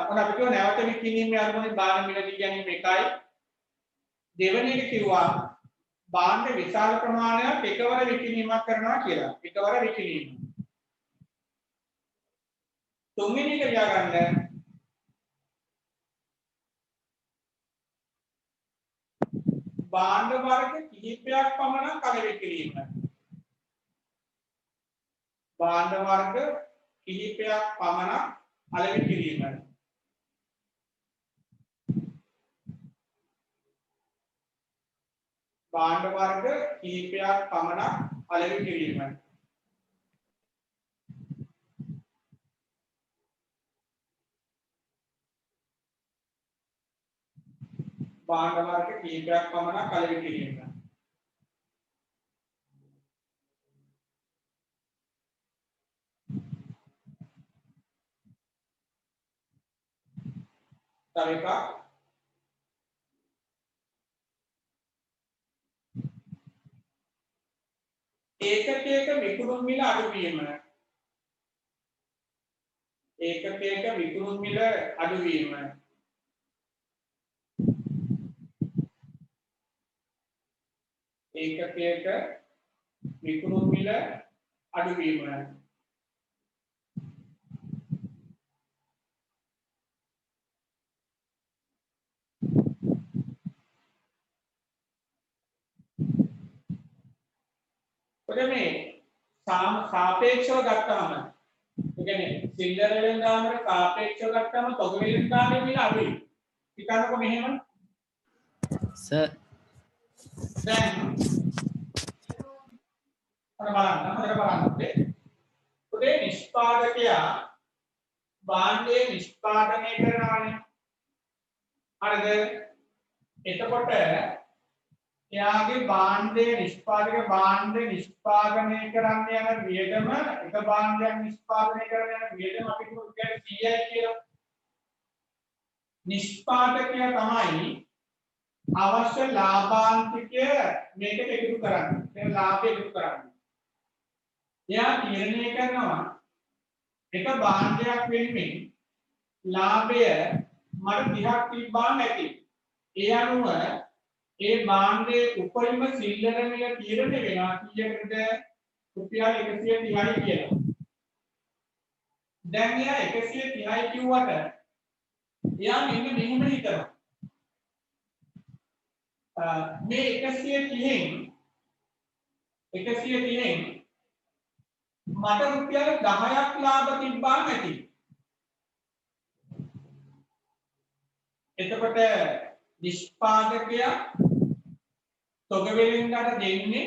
ඔන්න අපි කියව නැවත විකිණීමේ අරමුණේ භාණ්ඩ මිලදී ගැනීම එකයි. දෙවෙනි එක කිව්වා භාණ්ඩ විශාල ප්‍රමාණයක් එකවර විකිණීමක් කරනවා කියලා. එකවර විකිණීම. තුන්වෙනි එක ලියාගන්න භාණ්ඩ වර්ග කිහිපයක් පමණ අලෙවි කිරීම. භාණ්ඩ වර්ග කිහිපයක් පමණ අලෙවි කිරීම. භාණ්ඩ වර්ග කිහිපයක් පමණ අලෙවි කිරීම. භාණ්ඩ වර්ග කිහිපයක් පමණ අලෙවි කිරීම. තව එකක් ඒකකයක විකුණුම් මිල අඩුවීම. ඒකකයක විකුණුම් මිල අඩුවීම. ඒකකයක විකුණුම් මිල අඩුවීම. මේ සාපේක්ෂව ගත්තම ඒ කියන්නේ සිල්ලර වෙළඳාමට සාපේක්ෂව ගත්තම තොග වෙළඳාමේ මිල අඩුයි. හිතන්නකො මෙහෙම. සර් දැන් බලන්න හොඳට බලන්න. උදේ නිෂ්පාදකයා භාණ්ඩය නිෂ්පාදනය කරනවානේ. හරිද? එතකොට එයාගේ භාණ්ඩය නිෂ්පාදනය කරන්න යන වියදම එක භාණ්ඩයක් නිෂ්පාදනය කරන යන වියදම අපි කියන්නේ 100යි කියලා. නිෂ්පාදකයා තමයි අවශ්‍ය ලාභාන්තිකය මේකට එකතු කරන්නේ. ඒ ලාභය එකතු කරන්නේ. එයා තීරණය කරනවා එක භාණ්ඩයක් වෙනුවෙන් ලාභය මට 30ක් තිබ්බා නැති. ඒ අනුව ඒ භාණ්ඩයේ උපරිම සිල්ලර මිල තීරණය වෙනවා කීයකටද? රුපියල් 130යි කියලා. දැන් එයා 130යි කිව්වට එයා මෙන්න මෙහෙම හිතනවා. මේ 130න් මට රුපියල් 10ක් ලාභ තිබ්බා නැති. එතකොට නිෂ්පාදකයා තොග වෙළඳට දෙන්නේ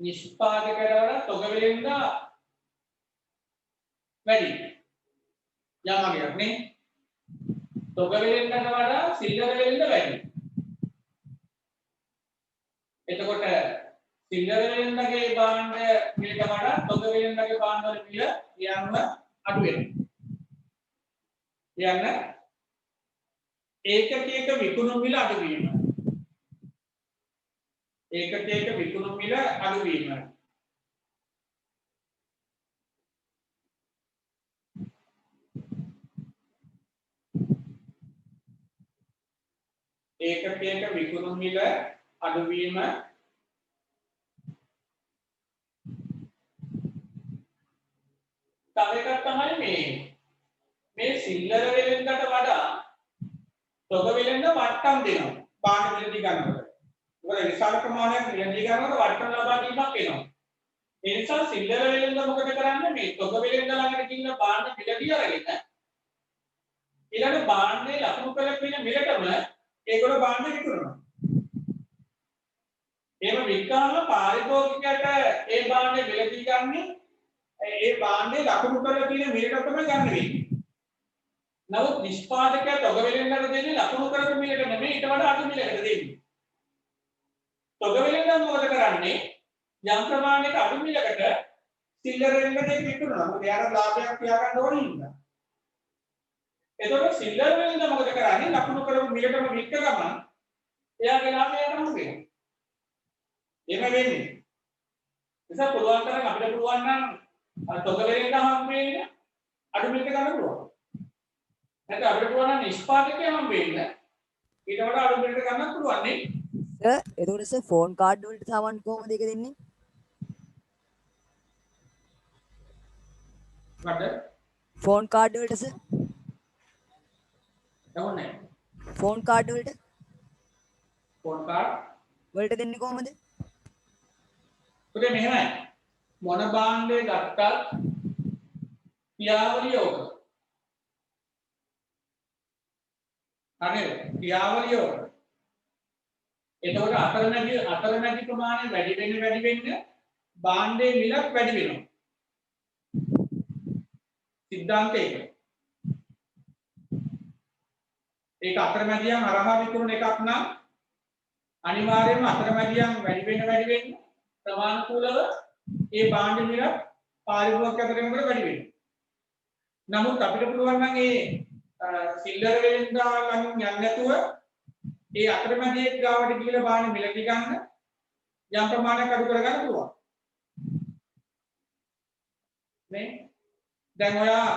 නිෂ්පාදකයට වඩා තොග වෙලෙන්ද වැඩි. යම් වගේක් නේ. තොග වෙලෙන්දට වඩා සිල්ලර වෙලෙන්ද වැඩි. එතකොට සිල්ලර වෙලෙන්දගේ භාණ්ඩ මිලට වඩා තොග වෙලෙන්දගේ භාණ්ඩ වල මිල යන්න අඩු වෙනවා. යන්න ඒකකයක විකුණුම් මිල අඩු වීම. ඒකකයක විකුණුම් මිල අඩු වීම. ඒකකයක විකුණුම් මිල අඩු වීම තව එකක් තමයි මේ සිල්ලර වෙලෙන්දට වඩා තොග වෙලෙන්ද වට්ටම් දෙනවා. භාණ්ඩ මිලදී ගන්නකොට. මොකද විශාල ප්‍රමාණයක් මිලදී ගන්නකොට වට්ටම් ලබා දීමක් වෙනවා. ඒ නිසා සිල්ලර වෙලෙන්ද මොකද කරන්නේ? මේ තොග වෙලෙන්ද ළඟට ගිහින් භාණ්ඩ මිලදී අරගෙන ඊළඟ භාණ්ඩේ ලකුණු කරලා කියන මිලටම ඒගොල්ලෝ භාණ්ඩ විකුණනවා. එහෙම විකාම පාරිභෝගිකයට ඒ භාණ්ඩේ මිලදී ගන්නේ ඒ භාණ්ඩේ ලකුණු කරලා කියන මිලට තමයි ගන්න වෙන්නේ. නමුත් නිෂ්පාදකයා තොග වෙලෙන්දට දෙන්නේ ලකුණු කරපු මිලට නෙමෙයි ඊට වඩා අඩු මිලකට දෙන්නේ. තොග වෙලෙන්ද මොකද කරන්නේ? යම් ප්‍රමාණයක අඩු මිලකට සිල්ලර වෙලෙන්ද දෙක විකුණනවා. මොකද එයාට ලාභයක් තියාගන්න ඕනේ හින්දා. එතකොට සිල්ලර වෙලෙන්ද මොකද කරන්නේ? ලකුණු කරපු මිලටම වික්ක ගමන් එයාගේ ලාභය හම්බ වෙනවා. එහෙම වෙන්නේ. නිසා පුළුවන් තරම් අපිට පුළුවන් නම් තොග වෙලෙන්ද හම්බ වෙන්නේ අඩු මිලට ගන්න පුළුවන්. නැත්නම් අපිට පුළුවන් නම් නිෂ්පාදකයා හම්බ වෙන්න ඊට වඩා අඩු මිලට ගන්නත් පුළුවන් නේ. සර් එතකොට සර් ෆෝන් කාඩ් වලට සමන් කොහොමද ඒක දෙන්නේ? මොකද? ෆෝන් කාඩ් වලට සර් දවන්නේ. ෆෝන් කාඩ් වලට දෙන්නේ කොහොමද? පුතේ මෙහෙමයි. මොන භාණ්ඩේ ගත්තත් ක්‍රියාවලිය ඕක. හරිද? ක්‍රියාවලිය ඕක. එතකොට අතරමැදි ප්‍රමාණය වැඩි වෙන්න භාණ්ඩේ මිලක් වැඩි වෙනවා. සිද්ධාන්තය ඒක. ඒක අතරමැදියන් හරහා විකුණන එකක් නම් අනිවාර්යයෙන්ම අතරමැදියන් වැඩි වෙන්න ප්‍රමාණිකූලව ඒ භාණ්ඩ මිල පාරිභෝගික අතරින් වැඩි වෙනවා. නමුත් අපිට පුළුවන් නම් ඒ සිල්ලර වෙලෙන්දා ළඟින් යන්නේ නැතුව ඒ අතරමැදියෙක් ගාවට ගිහලා භාණ්ඩ මිලදී ගන්න යම් ප්‍රමාණයක් අඩු කරගන්න පුළුවන්. නේ? දැන් ඔයා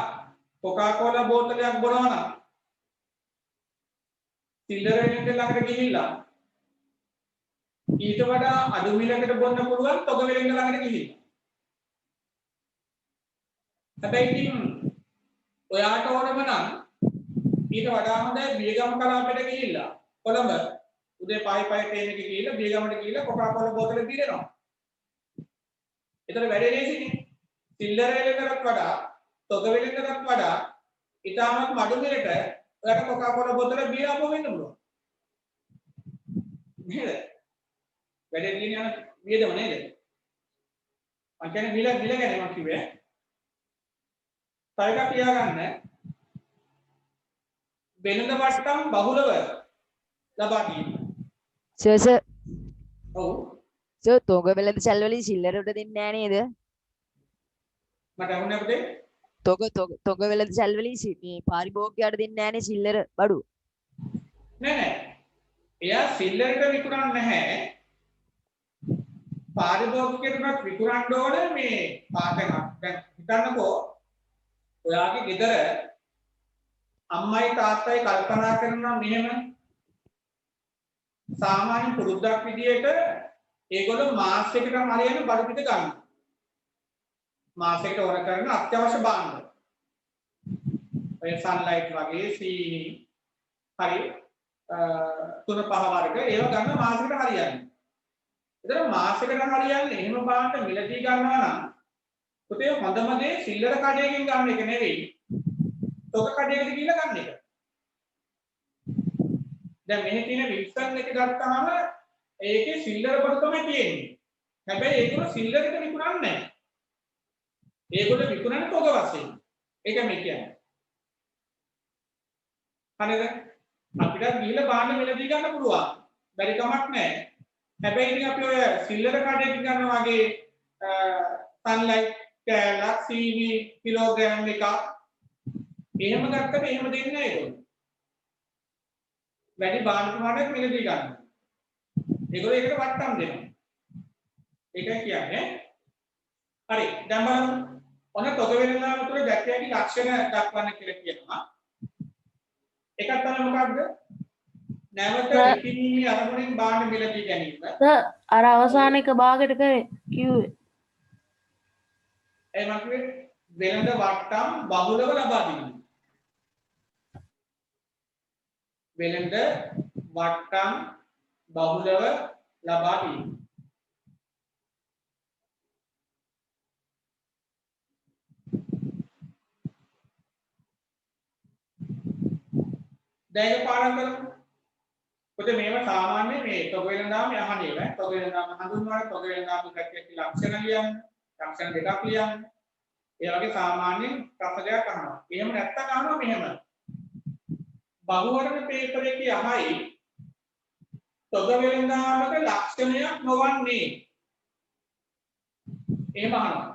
කොකාකෝලා බෝතලයක් බොනවා නම් සිල්ලර වෙලෙන්ද ළඟට ගිහිල්ලා ඊට වඩා අඩු මිලකට බොන්න පුළුවන් තොග වෙලෙන්ද ළඟට ගිහිල්ලා. හැබැයි ඉතින් ඔයාට ඕනම නම් ඊට වඩා හොඳ බියගම කලාපයට ගිහිල්ලා කොළඹ උදේ 5 ට්‍රේන් එකේ ගිහිල්ලා බියගමට ගිහිල්ලා කොකාකෝලා බෝතලෙ දිරනවා. ඒතර වැඩේ ලේසිනේ. සිල්ලර වෙලෙන්දට වඩා තොග වෙලෙන්දට වඩා ඊටමත් මඩු මිලට ඔයාට කොකාකෝලා බෝතලෙ බිය අප වෙන්න පුළුවන්. නේද? වැඩේ තියෙන යන වියදම නේද? මම කියන්නේ මිල ගැන මම කිව්වේ. තව එකක් තියාගන්න. වෙනද වට්ටම් බහුලව ලබා දීම. සර් ඔව්. සර් තොග වෙලෙන්ද සැල් වලින් සිල්ලරට දෙන්නේ නැහැ නේද? මට අහුන්නේ අපතේ තොග වෙලෙන්ද සැල් වලින් මේ පාරිභෝගිකයාට දෙන්නේ නැහනේ සිල්ලර බඩු. නෑ. එයා සිල්ලරට විකුණන්නේ නැහැ. පාරිභෝගිකයෙකුට විකුණන්න ඕනේ මේ පාතක. දැන් හිතන්නකෝ ඔයාගේ ගෙදර අම්මයි තාත්තයි කල්පනා කරනවා මෙහෙම සාමාන්‍ය පුරුද්දක් විදියට ඒගොල්ලෝ මාසයකටම හරියන බඩු පිට ගන්නවා. මාසයකට ඕන කරන අත්‍යවශ්‍ය භාණ්ඩ. ඔය සන්ලයිට් වගේ සීනි හරි 3-5 වර්ග ඒවා ගන්න මාසෙකට හරියන්නේ. ඒතර මාසෙකට හරියන්නේ එහෙම භාණ්ඩ මිලදී ගන්නවා නම් පුතේ හොඳම දේ සිල්ලර කඩේකින් ගන්න එක නෙවෙයි. තොග කඩේකට ගිහිල්ලා ගන්න එක. දැන් මෙහි තියෙන විල්සන් එක ගත්තාම ඒකේ සිල්ලර බඩු තමයි තියෙන්නේ. හැබැයි ඒගොල්ලෝ සිල්ලරට විකුණන්නේ නැහැ. ඒගොල්ලෝ විකුණන්නේ තොග වශයෙන්. ඒක මේ කියන්නේ. හරිද? අපිට ගිහිල්ලා බාන්න මිලදී ගන්න පුළුවන්. බැරි කමක් නැහැ. හැබැයි ඉතින් අපි ඔය සිල්ලර කඩේකින් ගන්නවා වගේ සන්ලයිට් කෑල්ලක් සීනි කිලෝග්‍රෑම් එකක් එහෙම ගත්තම එහෙම දෙන්නේ නැහැ ඒගොල්ලෝ. වැඩි බාන්න ප්‍රමාණයක් මිලදී ගන්නවා. ඒගොල්ලෝ ඒකට වට්ටම් දෙනවා. ඒකයි කියන්නේ. හරි. දැන් බලමු. ඔන්න තොග වෙනදාම තුළ දැක්ක හැකි ලක්ෂණ දක්වන්න කියලා කියනවා. එකක් තමයි මොකක්ද? නැවත විකිණීමේ අරමුණෙන් බාන්න මිලදී ගැනීම. අර අවසාන එක භාගයට කිව්වේ. ඒ මතුවේ වෙළඳ වට්ටම් බහුලව ලබා දීම. වෙළඳ වට්ටම් බහුලව ලබා දීම. දැන් ඒක පාඩම් කරමු. පොතේ මේවා සාමාන්‍ය මේ තොග වෙනදාම යහන ඒවා. තොග වෙනදාම හඳුන්වන තොග වෙනදාම කැටි ලක්ෂණ ලියන්න. ලක්ෂණ දෙකක් ලියන්න. ඒ වගේ සාමාන්‍යයෙන් ප්‍රශ්නයක් අහනවා. එහෙම නැත්තම් අහනවා මෙහෙම. බහුවර්ණ පේපර් එකේ අහයි තොග වෙනදාමක ලක්ෂණයක් නොවන්නේ. එහෙම අහනවා.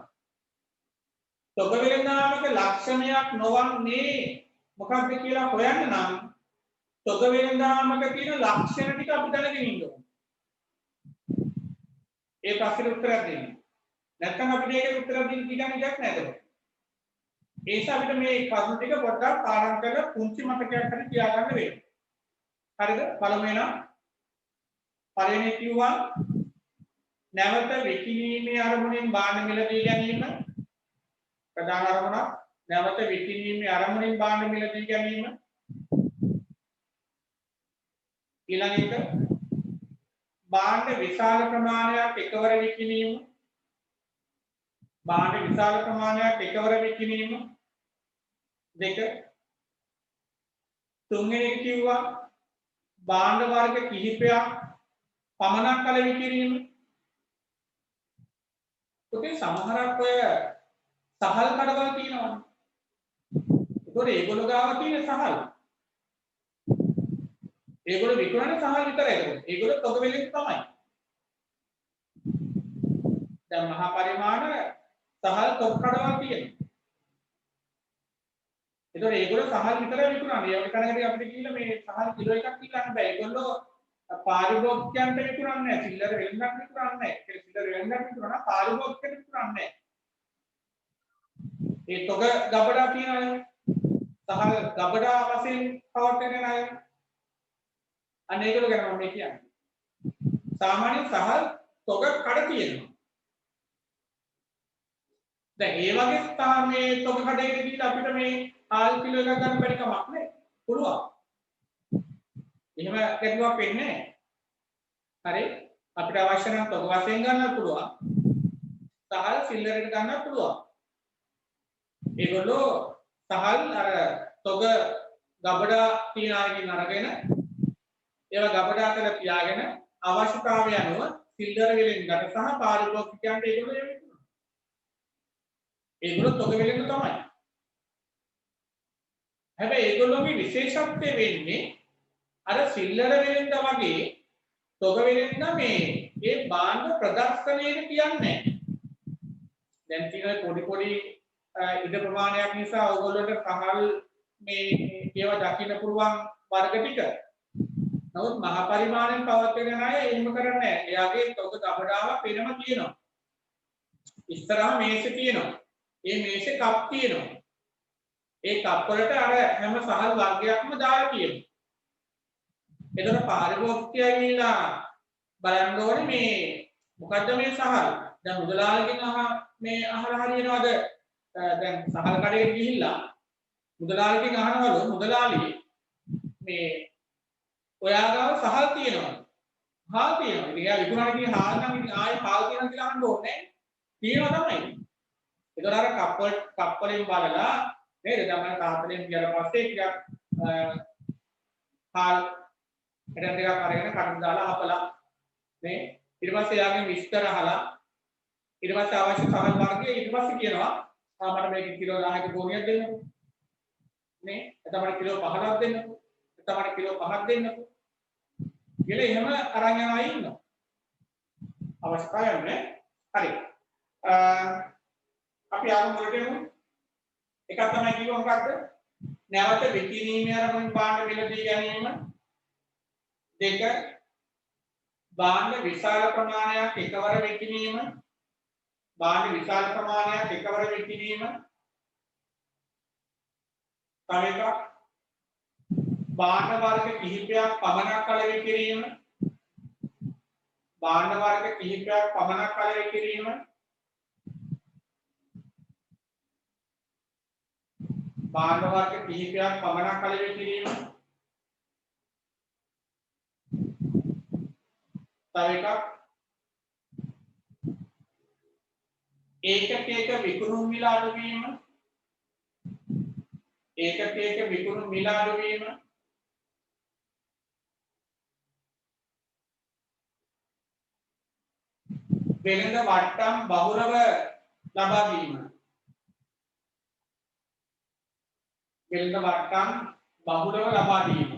තොග වෙනදාමක ලක්ෂණයක් නොවන්නේ මොකක්ද කියලා හොයන්න නම් තොග වෙනදාමක තියෙන ලක්ෂණ ටික අපි දැනගෙන ඉන්න ඕනේ. ඒ ප්‍රශ්නෙට උත්තරයක් දෙන්න. නැත්නම් අපිට ඒකට උත්තර දෙන්න කිව්වම ඉඩක් නැහැ ඒක. ඒ නිසා අපිට මේ කරුණු ටික පොඩ්ඩක් පාඩම් කරලා පුංචි මතකයක් හරි තියාගන්න වෙනවා. හරිද? පළවෙනි කිව්වා නැවත විකිණීමේ අරමුණෙන් බාන්න මිලදී ගැනීම ප්‍රධාන අරමුණක්. නැවත විකිණීමේ අරමුණෙන් බාන්න මිලදී ගැනීම. ඊළඟ එක බාන්න විශාල ප්‍රමාණයක් එකවර විකිණීම. බාන්න විශාල ප්‍රමාණයක් එකවර විකිණීම. දෙක තුන්වෙනි එක කිව්වා බාන්න වර්ග කිහිපයක් පමණක් කල විකිණීම. ඔතේ සමහරක් ඔය සහල් කඩවල තියෙනවා. ඒකෝර ඒගොල්ලෝ ගාව තියෙන සහල්. ඒගොල්ලෝ විකුණන්නේ සහල් විතරයි. ඒගොල්ලෝ තොග වෙලෙන් තමයි. දැන් මහා පරිමාණ සහල් තොග කඩවල් තියෙනවා. ඒතකොට ඒගොල්ලෝ සහල් විතරයි විකුණන්නේ. ඒ වගේ තැනකට අපිට ගිහිල්ලා මේ සහල් කිලෝ එකක් විකුණන්න බෑ. ඒගොල්ලෝ පාරිභෝගිකයන්ට විකුණන්නේ නැහැ. සිල්ලර වෙළඳක් විකුණන්නේ නැහැ. ඒ සිල්ලර වෙළඳක් විකුණනවා පාරිභෝගිකයන්ට විකුණන්නේ නැහැ. ඒ තොග ගබඩා තියන අය සහල් ගබඩා වශයෙන් පවත්වන අය අන්න ඒගොල්ලෝ ගැන මම කියන්නේ. සාමාන්‍ය සහල් තොග කඩ තියෙනවා. දැන් ඒ වගේ මේ තොග කඩේකදී අපිට මේ ආල් කිලෝ එකක් ගන්න බැරි කමක් නෑ. පුළුවන්. එහෙම ගැටලුවක් වෙන්නේ නෑ. හරි. අපිට අවශ්‍ය නම් තොග වශයෙන් ගන්නත් පුළුවන්. සහල් සිල්ලරට ගන්නත් පුළුවන්. ඒගොල්ලෝ සහල් අර තොග ගබඩා තියන අයගෙන් අරගෙන ඒවා ගබඩා කරලා තියාගෙන අවශ්‍යතාවය අනුව සිල්ලර වෙලෙන් ගන්න සහ පාරිභෝගිකයන්ට ඒගොල්ලෝ එන්නේ. ඒගොල්ලෝ තොග වෙලෙන් තමයි. හැබැයි ඒගොල්ලෝගේ විශේෂත්වය වෙන්නේ අර සිල්ලර වෙලෙන්ද වගේ තොග වෙලෙන්ද මේ ඒ බාණ්ඩ ප්‍රදර්ශනයේ කියන්නේ. දැන් තියෙන පොඩි ඉඩ ප්‍රමාණයක් නිසා ඕගොල්ලන්ට පහල් මේ ඒවා දකින්න පුළුවන් වර්ග ටික. නමුත් මහා පරිමාණයෙන් පවත්වන අය එහෙම කරන්නේ නැහැ. එයාගේ තොග ගබඩාවක් වෙනම තියෙනවා. ඉස්සරහා මේසෙ තියෙනවා. ඒ මේසෙ කප් තියෙනවා. ඒ කප් වලට අර හැම සහල් වර්ගයක්ම දාලා තියෙනවා. එතන පාරිභෝගිකයා ගිහිල්ලා බලන්න ඕනේ මේ මොකද්ද මේ සහල්? දැන් මුදලාලිගෙන් මේ අහලා හරියනවද? දැන් සහල් කඩේට ගිහිල්ලා මුදලාලිගෙන් අහනවලු මුදලාලි මේ ඔයා ගාව සහල් තියෙනවද? හාල් තියෙනවා. ඉතින් එයා විකුණන කී හාල් නම් ඉතින් ආයේ හාල් තියෙනවා කියලා අහන්න ඕනේ. තියෙනවා තමයි. ඒතර අර කප් වලින් බලලා නේද? තමයි තාත්තලෙන් ගියාට පස්සේ ටිකක් හාල් එතන ටිකක් අරගෙන කටු දාලා හපලා නේ ඊට පස්සේ යාගෙන් විස්තර අහලා ඊට පස්සේ අවශ්‍ය තරංග වර්ගය ඊට පස්සේ කියනවා මට මේක කිලෝ 10ක ගෝණියක් දෙන්නකෝ නේ එතකොට මට කිලෝ 5ක් දෙන්නකෝ එතකොට මට කිලෝ 5ක් දෙන්නකෝ කියලා එහෙම අරන් යනවා ඉන්නවා අවශ්‍යතාවය නේ හරි අපි ආගම වලට යමු එකක් තමයි කිව්ව මොකක්ද නැවත විකිණීමේ අරමුණින් භාණ්ඩ මිලදී ගැනීම දෙක භාණ්ඩ විශාල ප්‍රමාණයක් එකවර විකිණීම භාණ්ඩ විශාල ප්‍රමාණයක් එකවර විකිණීම තව එකක් භාණ්ඩ වර්ග කිහිපයක් පමණක් කල විකිණීම භාණ්ඩ වර්ග කිහිපයක් පමණක් කල විකිණීම භාණ්ඩ වර්ග කිහිපයක් පමණක් කල විකිණීම තව එකක් ඒකකයක විකුණුම් මිල අඩුවීම ඒකකයක විකුණුම් මිල අඩුවීම වෙළඳ වට්ටම් බහුලව ලබා දීම වෙළඳ වට්ටම් බහුලව ලබා දීම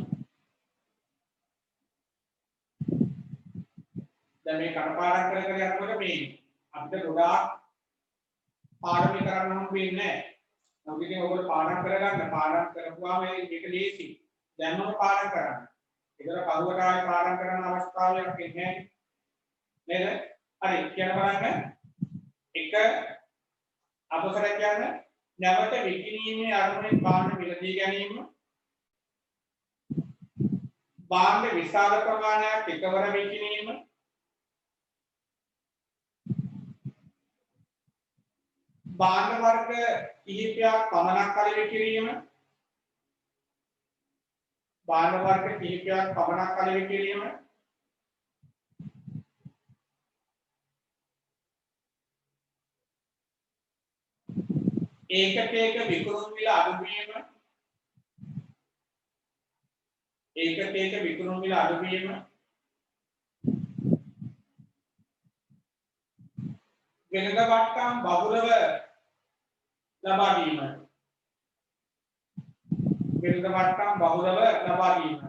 දැන් මේ කටපාඩම් කර කර යනකොට මේ අපිට ගොඩාක් පාඩම් කරන්න හම්බ වෙන්නේ නැහැ. නමුත් ඉතින් ඔයගොල්ලෝ පාඩම් කරගන්න පාඩම් කරපුවාම මේක ලේසි. දැන්ම පාඩම් කරන්න. ඒතර කවුරුට ආයෙ පාඩම් කරන්න අවස්ථාවක් එන්නේ නැහැ. නේද? හරි කියන බලන්න. එක අපසර කියන්නේ නැවත විකිණීමේ අරමුණින් භාණ්ඩ මිලදී ගැනීම. භාණ්ඩ විශාල ප්‍රමාණයක් එකවර විකිණීම. භාණ්ඩ වර්ග කිහිපයක් පමණක් කල විකිණීම භාණ්ඩ වර්ග කිහිපයක් පමණක් කල විකිණීම ඒකකයක විකුණුම් මිල අඩුවීම ඒකකයක විකුණුම් මිල අඩුවීම වෙළඳ වට්ටම් බහුලව ලබා දීම වෙළඳ වට්ටම් බහුලව ලබා දීම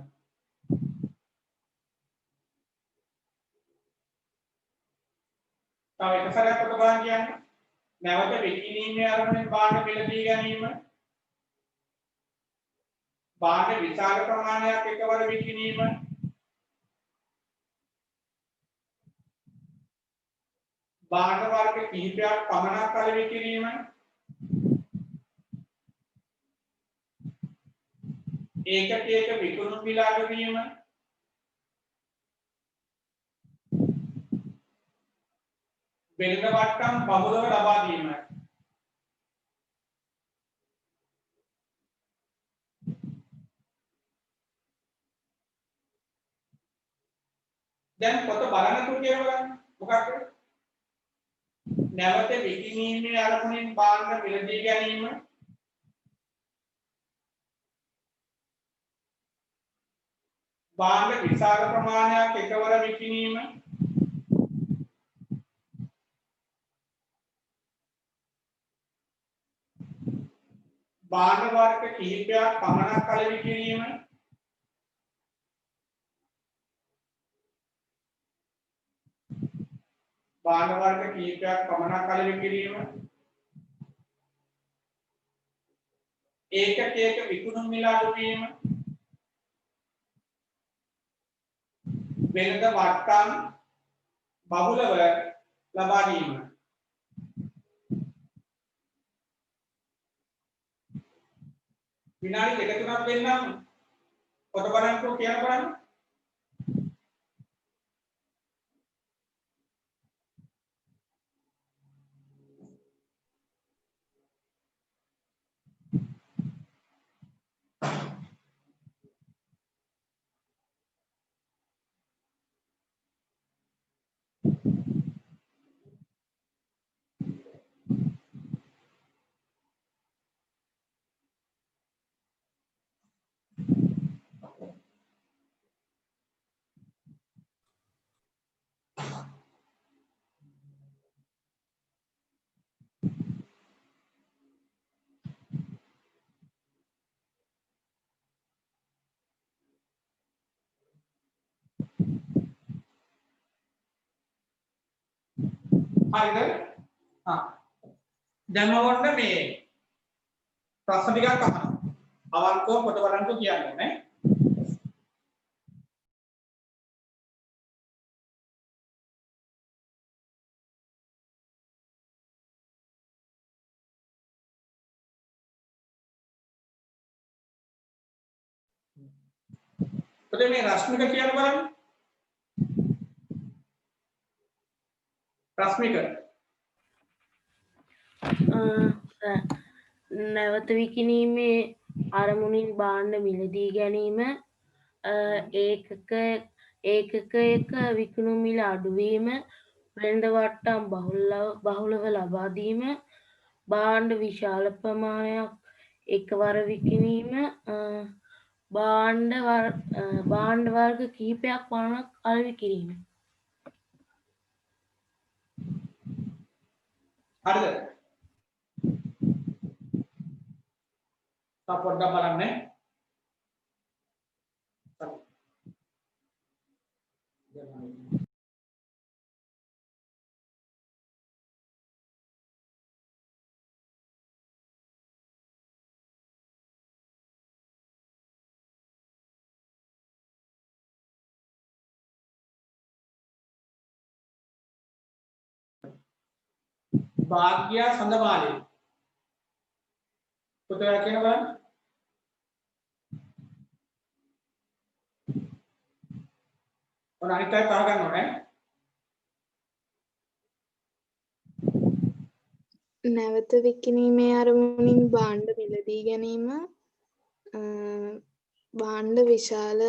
තව එක සැරයක් ඔබ බලන්න කියන්නේ නැවත විකිණීමේ අරමුණින් භාණ්ඩ මිලදී ගැනීම භාණ්ඩ විශාල ප්‍රමාණයක් එකවර විකිණීම භාණ්ඩ වර්ග කිහිපයක් පමණක් කල විකිණීම ඒකකයක විකුණුම් මිල අඩුවීම වෙළඳ වට්ටම් බහුලව ලබා දීම දැන් පොත බලනකොට කියලා බලන්න මොකක්ද නැවත විකිණීමේ අරමුණින් භාණ්ඩ මිලදී ගැනීම භාණ්ඩ විශාල ප්‍රමාණයක් එකවර විකිණීම භාණ්ඩ වර්ග කිහිපයක් පමණක් කල විකිණීම භාණ්ඩ වර්ග කිහිපයක් පමණක් කල විකිණීම ඒකකයක විකුණුම් මිල අඩුවීම වෙළඳ වට්ටම් බහුලව ලබා දීම විනාඩි දෙක තුනක් දෙන්නම් පොත බලන්නකෝ කියන බලන්න හරිද? හා. දැන් ඔන්න මේ ප්‍රශ්න ටිකක් අහනවා. අවංකව පොත බලන්නකෝ කියන්නේ නේ. පොතේ මේ රශ්මික කියන බලන්න. රශ්මික නැවත විකිණීමේ අරමුණින් භාණ්ඩ මිලදී ගැනීම ඒකක විකුණුම් මිල අඩුවීම වෙළඳ වට්ටම් බහුලව ලබා දීම භාණ්ඩ විශාල ප්‍රමාණයක් එකවර විකිණීම භාණ්ඩ වර්ග කිහිපයක් පමණක් අලෙවි කිරීම. හරිද? තා පොඩ්ඩක් බලන්න. භාග්‍ය සඳමාලේ පුතේ කියන බලන්න. ඔන්න අනිත් අය තහ ගන්නවා නේ. නැවත විකිණීමේ අරමුණින් භාණ්ඩ මිලදී ගැනීම භාණ්ඩ විශාල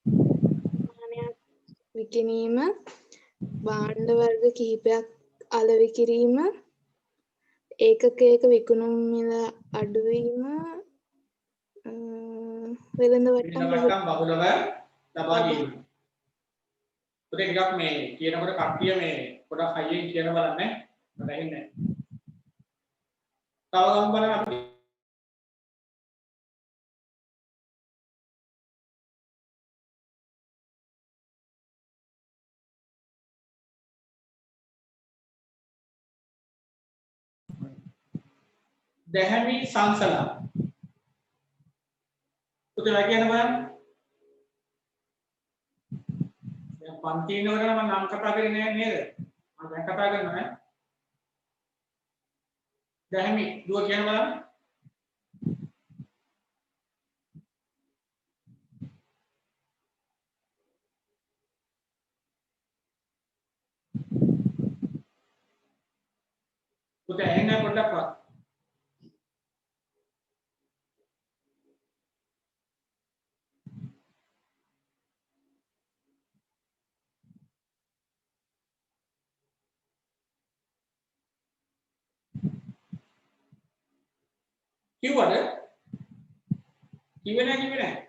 ප්‍රමාණයක් විකිණීම භාණ්ඩ වර්ග කිහිපයක් අලෙවි කිරීම ඒකක විකුණුම් මිල අඩුවීම වෙළඳ වට්ටම් බහුලව ලබා දීම. පුතේ ටිකක් මේ කියනකොට කට්ටිය මේ පොඩක් හයියෙන් කියන බලන්න මට ඇහෙන්නේ නැහැ. තව ගමු බලන්න අපි. දැහැමි සංසලා පුතේ කියන බලන්න. දැන් පන්ති ඉන්නකොට නම් නම් කතා කරන්නේ නැහැ නේද? මම දැන් කතා කරනවා නේ. දැහැමි දුව කියන බලන්න. පුතේ ඇහෙන්නේ පොඩ්ඩක්වත්. කිව්වද? කිව්වේ නැහැ.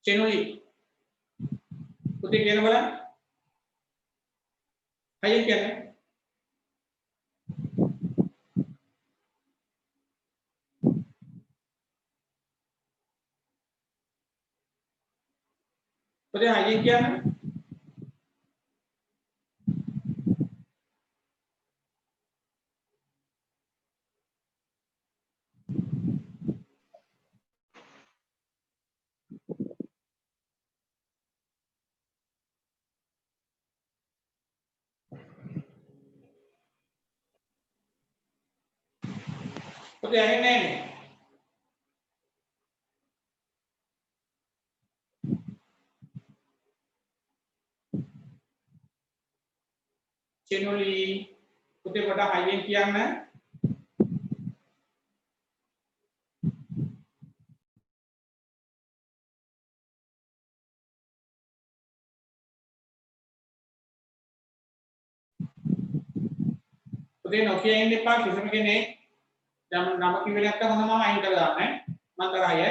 චෙනුලි පුතේ කියන බලන්න. හයියෙන් කියන්නේ. පුතේ හයියෙන් කියන්නේ. පුතේ ඇහෙන්නේ නැහැ. චෙනුලි පුතේ කොට හයියෙන් කියන්න. පුතේ නොකිය ඉන්න එපා කිසිම කෙනෙක්. දැන් නම කිව්වේ නැත්නම් හොඳම අයින් කරලා දාන්න. මම තරහයි.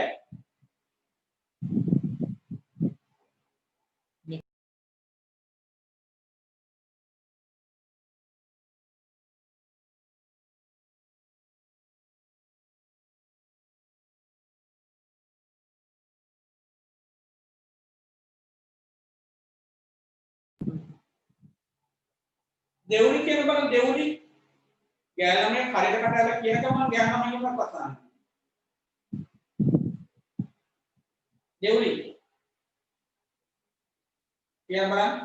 දෙවුලි කියන බලන්න දෙවුලි ගෑනමේ හරියට කටහල කියන ගමන් ගෑනම එකක් පස්සාන දෙවුලි කියන බලන්න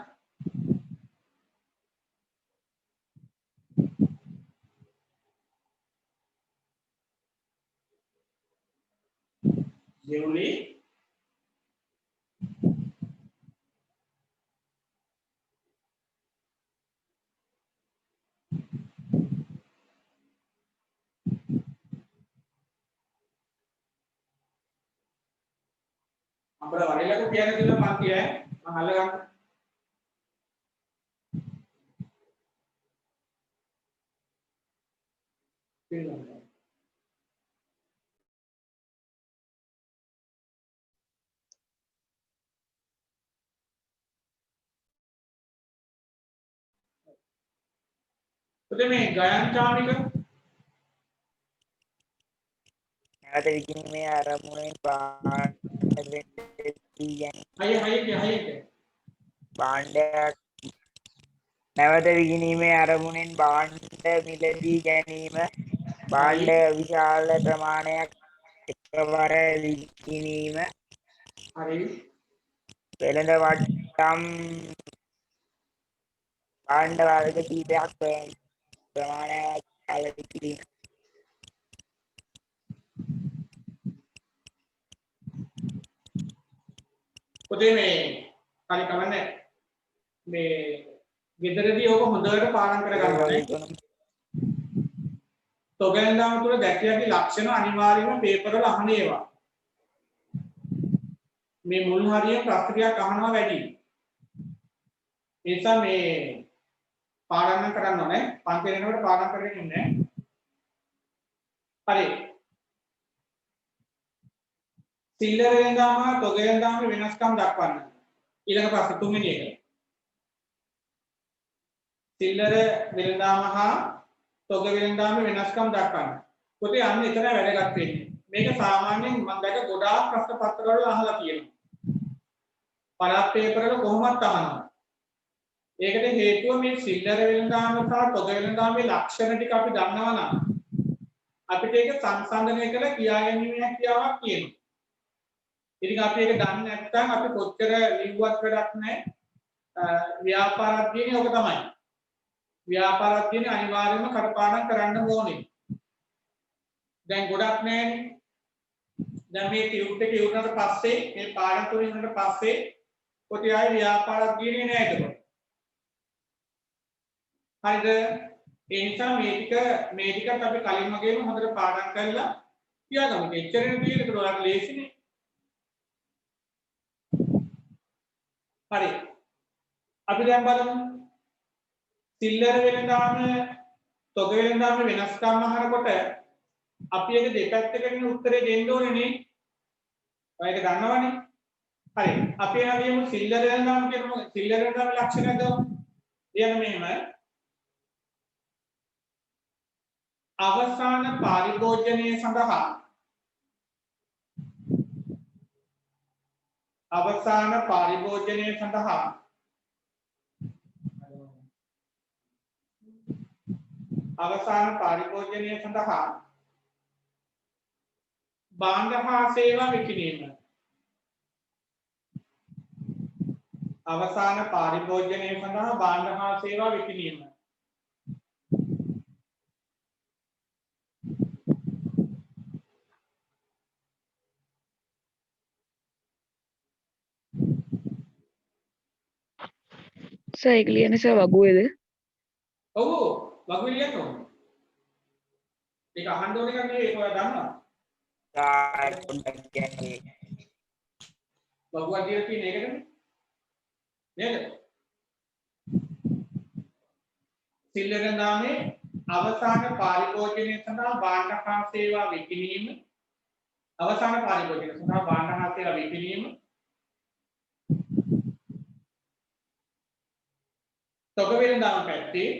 දෙවුලි අපර වරිලක කියන දේ මම කියයි මම අල්ල ගන්න පුතේ මේ ගයන් චාමික නැවත විකිණීමේ ආරම්භයෙන් හයිය භාණ්ඩයක් නැවත විකිණීමේ ආරම්භයෙන් භාණ්ඩ මිලදී ගැනීම භාණ්ඩ විශාල ප්‍රමාණයක් එකවර විකිණීම හරි වෙළඳ වට්ටම් භාණ්ඩ වර්ග කීපයක් ප්‍රමාණයක් අලෙවි කිරීම පුතේ මේ හරි කමන්නේ මේ ගෙදරදී ඕක හොඳට පාඩම් කරගන්න ඕනේ තොගලඳාම තුල දැකියගේ ලක්ෂණ අනිවාර්යයෙන්ම පේපර් වල අහන ඒවා මේ මුල් හරිය ප්‍රක්‍රියාවක් අහනවා වැඩි ඒ නිසා මේ පාඩම් කරන්න ඕනේ පන්ති වෙනකොට පාඩම් කරගෙන ඉන්නේ හරි සිල්ලර වෙනදාම තොග වෙනදාම වෙනස්කම් දක්වන්න ඊළඟ ප්‍රශ්න තුන්වෙනි එක සිල්ලර වෙනදාම හා තොග වෙනදාම වෙනස්කම් දක්වන්න පොතේ අන්න එතන වැදගත් වෙන්නේ මේක සාමාන්‍යයෙන් මම දැක ගොඩාක් ප්‍රශ්න පත්‍ර වල අහලා තියෙනවා පළාත් පේපර් වල කොහොමත් අහනවා ඒකට හේතුව මේ සිල්ලර වෙනදාම සහ තොග වෙනදාමේ ලක්ෂණ ටික අපි දන්නවා නම් අපිට ඒක සංසන්දනය කරලා කියාගැනීමේ හැකියාවක් තියෙනවා ඉතින් අපි ඒක දන්නේ නැත්නම් අපි කොච්චර ලිව්වත් වැඩක් නැහැ ව්‍යාපාරයක් කියන්නේ ඕක තමයි ව්‍යාපාරයක් කියන්නේ අනිවාර්යයෙන්ම කටපාඩම් කරන්න ඕනේ දැන් ගොඩක් නැහැනේ දැන් මේ ටියුට් එක ඉවරනට පස්සේ මේ පාඩම් තුන ඉවරනට පස්සේ පොතේ ආයේ ව්‍යාපාරයක් කියන්නේ නැහැ ඒක හරිද ඒ නිසා මේ ටිකත් අපි කලින් වගේම හොඳට පාඩම් කරලා තියාගමු එච්චරනේ තියෙන්නේ ඒක ඔයාලට ලේසිනේ හරි අපි දැන් බලමු සිල්ලර වෙනදාම තොග වෙනදාම වෙනස්කම් අහනකොට අපි ඒක දෙපැත්තකින් උත්තරේ දෙන්න ඕනේ නේ ඔයක දන්නවනේ හරි අපි එනවා සිල්ලර වෙනදාම කියමු සිල්ලර වෙනදාම ලක්ෂණයක් ගමු ලියන්න මෙහෙම අවසාන පාරිභෝජනය සඳහා අවසාන පාරිභෝජනය සඳහා භාණ්ඩ හා සේවා විකිණීම අවසාන පාරිභෝජනය සඳහා භාණ්ඩ හා සේවා විකිණීම ඒක ලියන්නේ සර් වගුවේද? ඔව් වගුවේ ලියන්න ඕනේ. ඒක අහන්න ඕන එකක් නෙවෙයි ඒක ඔයා දන්නවා. පොඩ්ඩක් කියන්නේ වගුවක් කියලා කියන්නේ ඒකනේ. නේද? සිල්ලර නාමේ අවසාන පාරිභෝජනය සඳහා භාණ්ඩ හා සේවා විකිණීම අවසාන පාරිභෝජනය සඳහා භාණ්ඩ හා සේවා විකිණීම තොග වෙනදාම පැත්තේ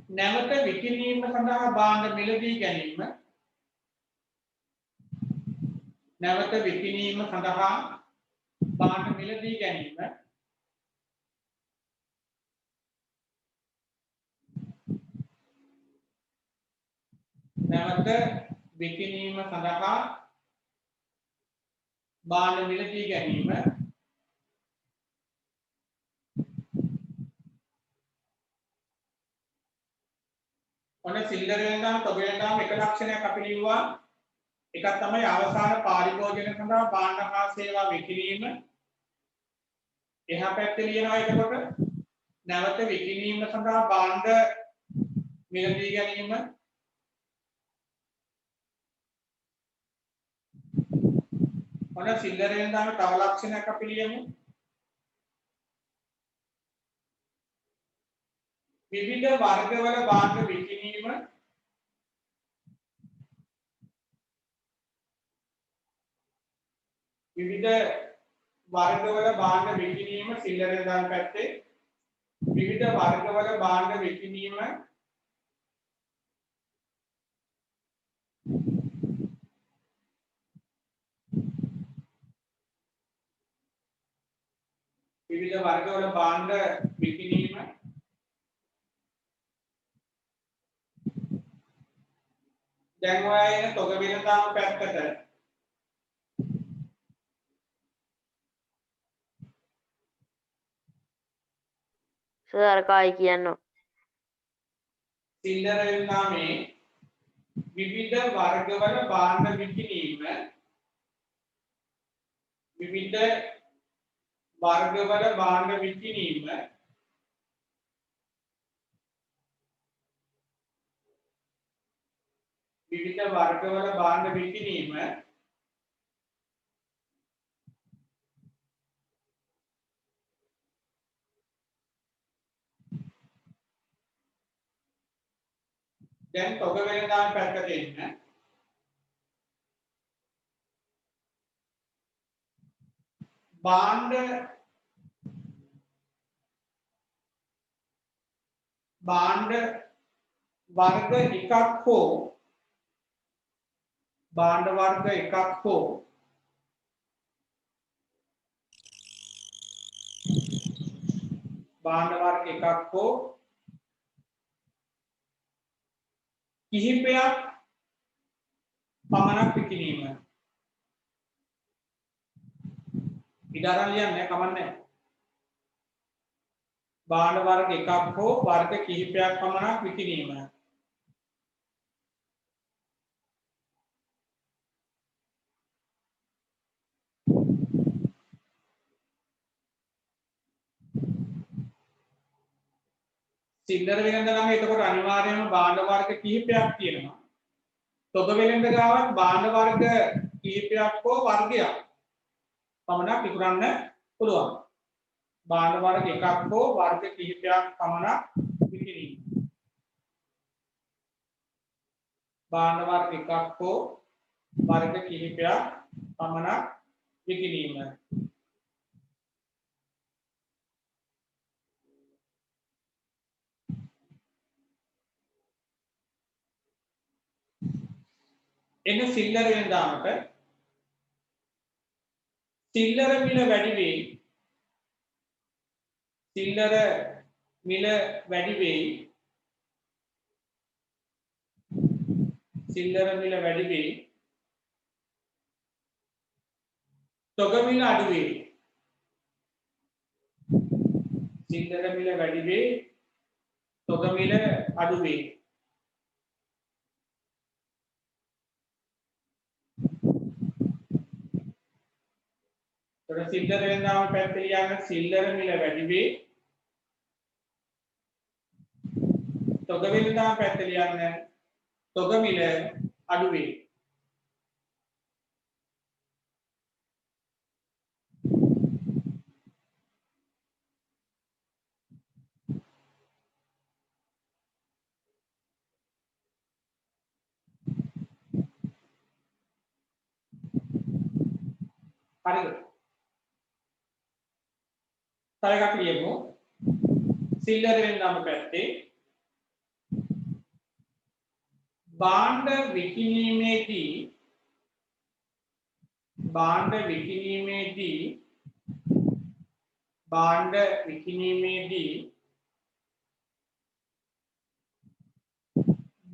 නැවත විකිණීම සඳහා භාණ්ඩ මිලදී ගැනීම නැවත විකිණීම සඳහා භාණ්ඩ මිලදී ගැනීම නැවත විකිණීම සඳහා භාණ්ඩ මිලදී ගැනීම ඔන්න සිල්ලර වෙනදාම තොග වෙනදාම එක ලක්ෂණයක් අපි ලිව්වා එකක් තමයි අවසාන පාරිභෝජන සඳහා භාණ්ඩ හා සේවා විකිණීම එහා පැත්තේ ලියනවා එතකොට නැවත විකිණීම සඳහා භාණ්ඩ මිලදී ගැනීම ඔන්න සිල්ලර වෙනදාම තව ලක්ෂණයක් අපි ලියමු විවිධ වර්ගවල භාණ්ඩ විකිණීම විවිධ වර්ගවල භාණ්ඩ විකිණීම සිල්ලර වෙනදාම පැත්තේ විවිධ වර්ගවල භාණ්ඩ විකිණීම විවිධ වර්ගවල භාණ්ඩ විකිණීම දැන් ඔය එන තොග වෙනදාම පැත්තට සර් කායි කියන්න සිල්ලර වෙනදාමේ විවිධ වර්ගවල භාණ්ඩ විකිණීම විවිධ වර්ගවල භාණ්ඩ විකිණීම විවිධ වර්ගවල භාණ්ඩ විකිණීම දැන් තොග වෙනදාම පැත්තට එන්න භාණ්ඩ වර්ග එකක් හෝ භාණ්ඩ වර්ග එකක් හෝ භාණ්ඩ වර්ග එකක් හෝ කිහිපයක් පමණක් විකිණීම ඉදාරන් ලියන්නේ කමන්නේ භාණ්ඩ වර්ග එකක් හෝ වර්ග කිහිපයක් පමණක් විකිණීම සිල්ලර වෙළඳ නම් එතකොට අනිවාර්යයෙන්ම භාණ්ඩ වර්ග කිහිපයක් තියෙනවා. තොග වෙළඳ ගාවත් භාණ්ඩ වර්ග කිහිපයක් හෝ වර්ගයක් පමණක් විකුණන්න පුළුවන්. භාණ්ඩ වර්ග එකක් හෝ වර්ග කිහිපයක් පමණක් විකිණීම. භාණ්ඩ වර්ග එකක් හෝ වර්ග කිහිපයක් පමණක් විකිණීම. එන සිල්ලර වෙනදාමට සිල්ලර මිල වැඩි වෙයි සිල්ලර මිල වැඩි වෙයි සිල්ලර මිල වැඩි වෙයි තොග මිල අඩු වෙයි සිල්ලර මිල වැඩි වෙයි තොග මිල අඩු වෙයි සිල්ලර වෙනදාම පැත්තේ ලියන්න සිල්ලර මිල වැඩි වෙයි තොග වෙනදාම පැත්තේ ලියන්න තොග මිල අඩු වෙයි හරිද තව එකක් ලියමු සිල්ලර වෙනදාම පැත්තේ භාණ්ඩ විකිණීමේදී භාණ්ඩ විකිණීමේදී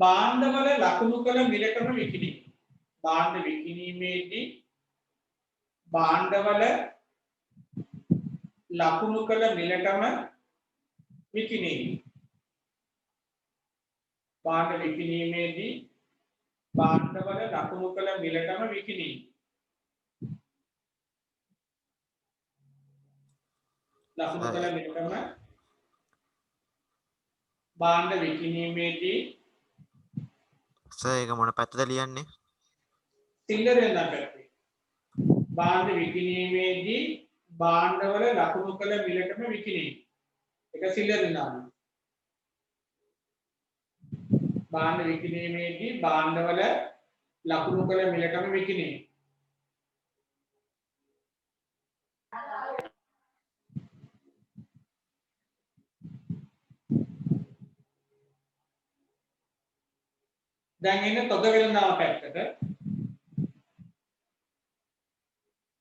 භාණ්ඩවල ලකුණු කළ මිලකම විකිණීම. භාණ්ඩ විකිණීමේදී භාණ්ඩවල ලකුණු කළ මිලකම විකිණීම. භාණ්ඩ විකිණීමේදී භාණ්ඩවල ලකුණු කළ මිලකම විකිණීම. ලකුණු කළ මිලකම භාණ්ඩ විකිණීමේදී සර් ඒක මොන පැත්තද ලියන්නේ? සිල්ලරෙන් අපැත්තේ. භාණ්ඩ විකිණීමේදී භාණ්ඩවල ලකුණු කළ මිලකම විකිණීම. ඒක සිල්ලරෙන් දාන්න. භාණ්ඩ විකිණීමේදී භාණ්ඩවල ලකුණු කළ මිලකම විකිණීම. දැන් එන්න තොග වෙළඳාම පැත්තට.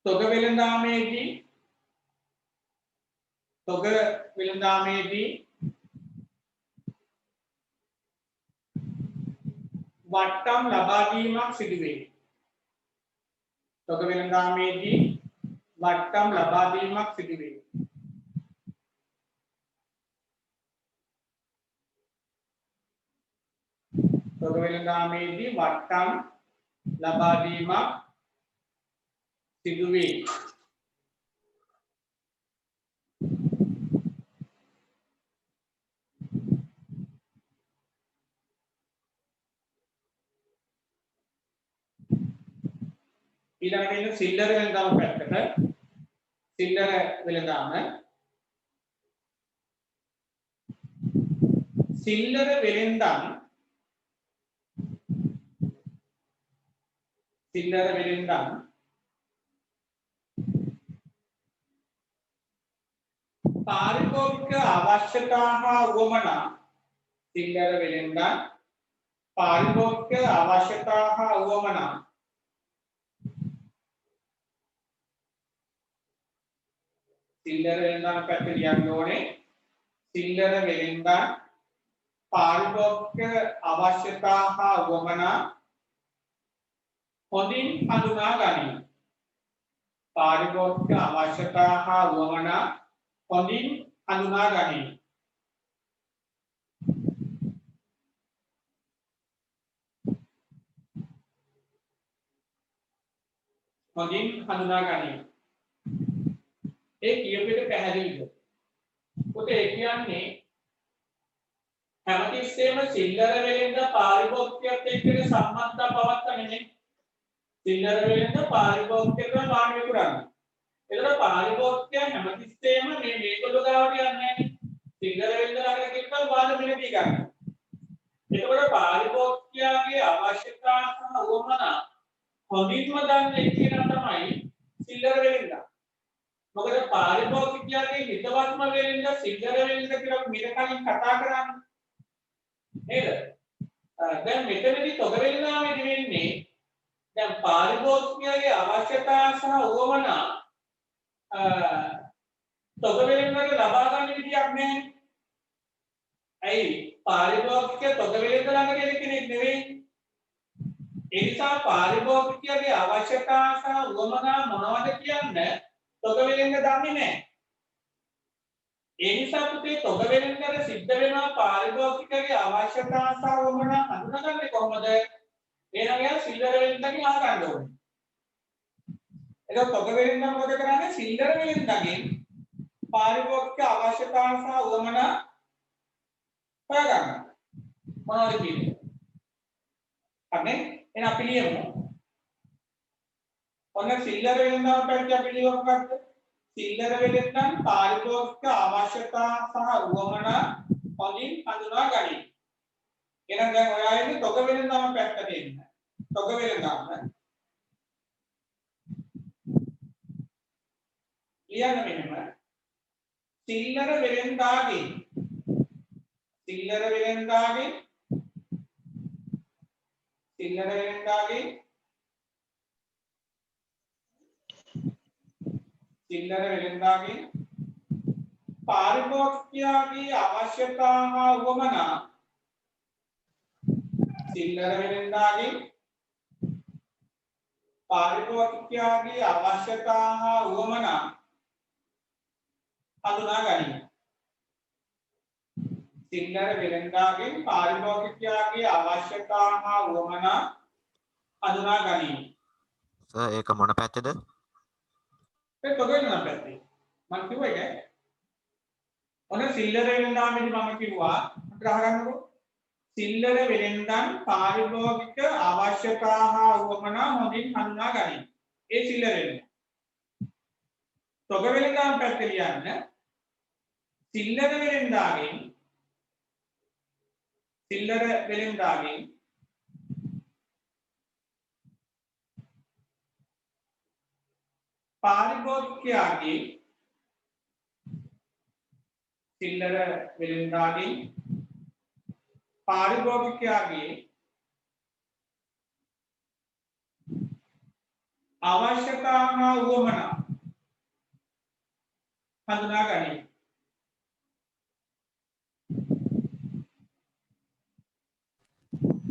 තොග වෙළඳාමේදී වට්ටම් ලබා දීමක් සිදු වේ. තොග වෙළඳාමේදී වට්ටම් ලබා දීමක් සිදු වේ. තොග වෙළඳාමේදී වට්ටම් ලබා දීමක් සිදු වේ. ඊළඟට එන සිල්ලර වෙළඳාම පැත්තට. සිල්ලර වෙළඳාම පාරිභෝගික අවශ්‍යතා හා උවමනා සිල්ලර වෙළඳාම් පාරිභෝගික අවශ්‍යතා හා උවමනා සිල්ලර වෙළඳාම් පැත්ත ලියන්න ඕනේ. සිල්ලර වෙළඳාම් පාරිභෝගික අවශ්‍යතා හා උවමනා හොඳින් හඳුනා ගනියි. පාරිභෝගික අවශ්‍යතා හා උවමනා හොඳින් හඳුනා ගනියි. හොඳින් හඳුනා ගනියි. ඒ කියපු එක පැහැදිලිද? පොතේ ඒ කියන්නේ හැමතිස්සෙම සිල්ලර වෙලෙන්ද පාරිභෝගිකයත් එක්ක සම්බන්ධතා පවත්න්නේ. සිල්ලර වෙලෙන්ද පාරිභෝගිකයව මාන විකුණන්නේ. ඒතර පාරිභෝගිකය හැමතිස්සෙම මේගොල්ලෝ ගාවට යන්නේ නැහැ. සිල්ලර වෙලෙන්ද ළඟට ගිහින් වාද මිලදී ගන්නවා. එතකොට පාරිභෝගිකයාගේ අවශ්‍යතා සහ උවමනා හොඳින්ම දන්නේ කියන තමයි සිල්ලර වෙලෙන්ද. මොකද පාරිභෝගිකයාගේ හිතවත්ම වෙලෙන්ද සිල්ලර වෙලෙන්ද කියලා මෙතන කලින් කතා කරන්නේ. නේද? දැන් මෙතනදී තොග වෙළඳාමේදී වෙන්නේ දැන් පාරිභෝගිකයාගේ අවශ්‍යතා සහ උවමනා තොග වෙළඳාමේ ලබා ගන්න විදියක් නැහැ. ඇයි? පාරිභෝගිකයා තොග වෙළඳ ළඟට එන කෙනෙක් නෙවෙයි. ඒ නිසා පාරිභෝගිකයාගේ අවශ්‍යතා සහ උවමනා මොනවද කියන්නේ තොග වෙළඳ දන්නේ නැහැ. ඒ නිසා පුතේ තොග වෙළඳට සිද්ධ වෙනවා පාරිභෝගිකයාගේ අවශ්‍යතා සහ උවමනා හඳුනාගන්නේ කොහොමද? එහෙනම් යා සිල්ලර වෙළඳකින් අහගන්න ඕනේ. ඒක තොග වෙළඳ මොකද කරන්නේ? සිල්ලර වෙළඳකින් පාරිභෝගික අවශ්‍යතා සහ උවමනා හොයාගන්න. මොනවද කියන්නේ? අනේ එන අපි ලියමු. ඔන්න සිල්ලර වෙළඳාම පැත්තට අපි ලියමු මොකක්ද? සිල්ලර වෙළඳන් පාරිභෝගික අවශ්‍යතා සහ උවමනා හොඳින් හඳුනා ගනියි. එහෙනම් දැන් ඔයා ඉන්නේ තොග වෙළඳාම පැත්තට එන්න. තොග වෙළඳාම ලියන්න මෙහෙම. සිල්ලර වෙළඳාගේ පාරිභෝගිකයාගේ අවශ්‍යතා හා උවමනා සිල්ලර වෙලෙන්දාගේ පාරිභෝගිකයාගේ අවශ්‍යතා හා උවමනා හඳුනා ගනිමු. සිල්ලර වෙලෙන්දාගේ පාරිභෝගිකයාගේ අවශ්‍යතා හා උවමනා හඳුනා ගනිමු. සර් ඒක මොන පැත්තේද? ඒක තොගේන පැත්තේ. මම කිව්වා ඒක. ඔන්න සිල්ලර වෙලෙන්දාමේදී මම කිව්වා ග්‍රහගන්නකො. සිල්ලර වෙලෙන්දන් පාරිභෝගික අවශ්‍යතා හා උවමනා හොඳින් හඳුනා ගනිමු. ඒ සිල්ලර වෙලෙන්ද. තොග වෙලෙන්දාම පැත්තේ ලියන්න සිල්ලර වෙලෙන්දාගෙන් පාරිභෝගිකයාගේ සිල්ලර වෙලෙන්දාගෙන් පාරිභෝගිකයාගේ අවශ්‍යතා හා උවමනා හඳුනා ගනිමු.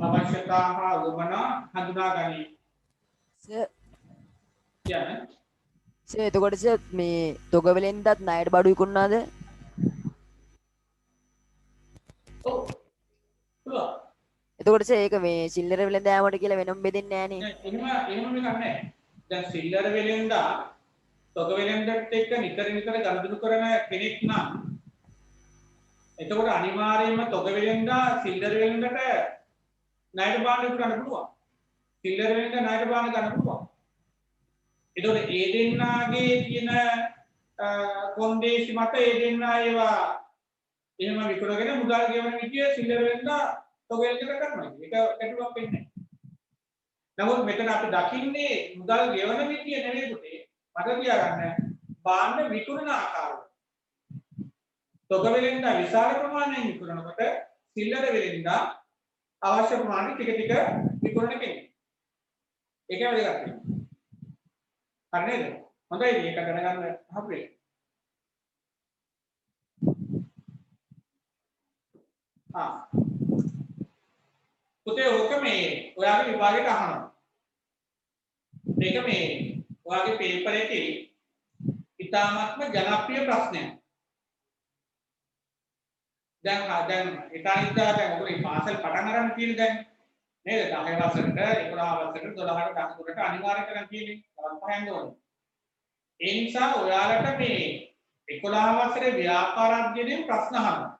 අවශ්‍යතා හා උවමනා හඳුනා ගනිමු. සර් කියන්නේ සර් එතකොට සර් මේ තොග වෙලෙන්දත් ණයට බඩු විකුණනවාද? ඔව්. පුළුවන්. එතකොට සර් ඒක මේ සිල්ලර වෙලෙන්දෑමට කියලා වෙනම බෙදෙන්නේ නෑනේ. එහෙම එකක් නැහැ. දැන් සිල්ලර වෙලෙන්දා තොග වෙලෙන්දට එක්ක නිතර ගනුදෙනු කරන කෙනෙක් නම් එතකොට අනිවාර්යයෙන්ම තොග වෙලෙන්දා සිල්ලර වෙලෙන්දට ණයට බාන්න ගන්න පුළුවන්. සිල්ලර වෙලෙන්ද ණයට බාන්න ගන්න පුළුවන්. එතකොට ඒ දෙන්නාගේ කියන කොන්දේසි මත ඒ දෙන්නා ඒවා එහෙම විකුණගෙන මුදල් ගෙවන විදිය සිල්ලර වෙලෙන්දා තොග වෙලෙන්දට කරනවා. ඒක ගැටලුවක් වෙන්නේ නැහැ. නමුත් මෙතන අපි දකින්නේ මුදල් ගෙවන විදිය නෙවෙයි පුතේ. මතක තියාගන්න බාන්න විකුණන ආකාරය. තොග වෙලෙන්දා විශාල ප්‍රමාණයෙන් විකුණනකොට සිල්ලර වෙලෙන්දා අවශ්‍ය ප්‍රමාණය ටික ටික විකුණන කෙනෙක්. ඒක වැදගත්. හරි නේද? හොඳයි මේක දැනගන්න හම්බෙන්නේ. පුතේ ඕක මේ ඔයාගේ විභාගයට අහනවා. මේක මේ ඔයාගේ පේපර් එකේ ඉතාමත්ම ජනප්‍රිය ප්‍රශ්නයක්. දැන් ඉතාලිතා දැන් ඔයගොල්ලෝ පාසල් පටන් ගන්න තියෙන දැන් නේද 10 වසරට 11 වසරට 12ට 13ට අනිවාර්ය කරන් තියෙන්නේ තවත් පහයන් ඕනේ. ඒ නිසා ඔයාලට මේ 11 වසරේ ව්‍යාපාර අධ්‍යයනයේ ප්‍රශ්න අහනවා.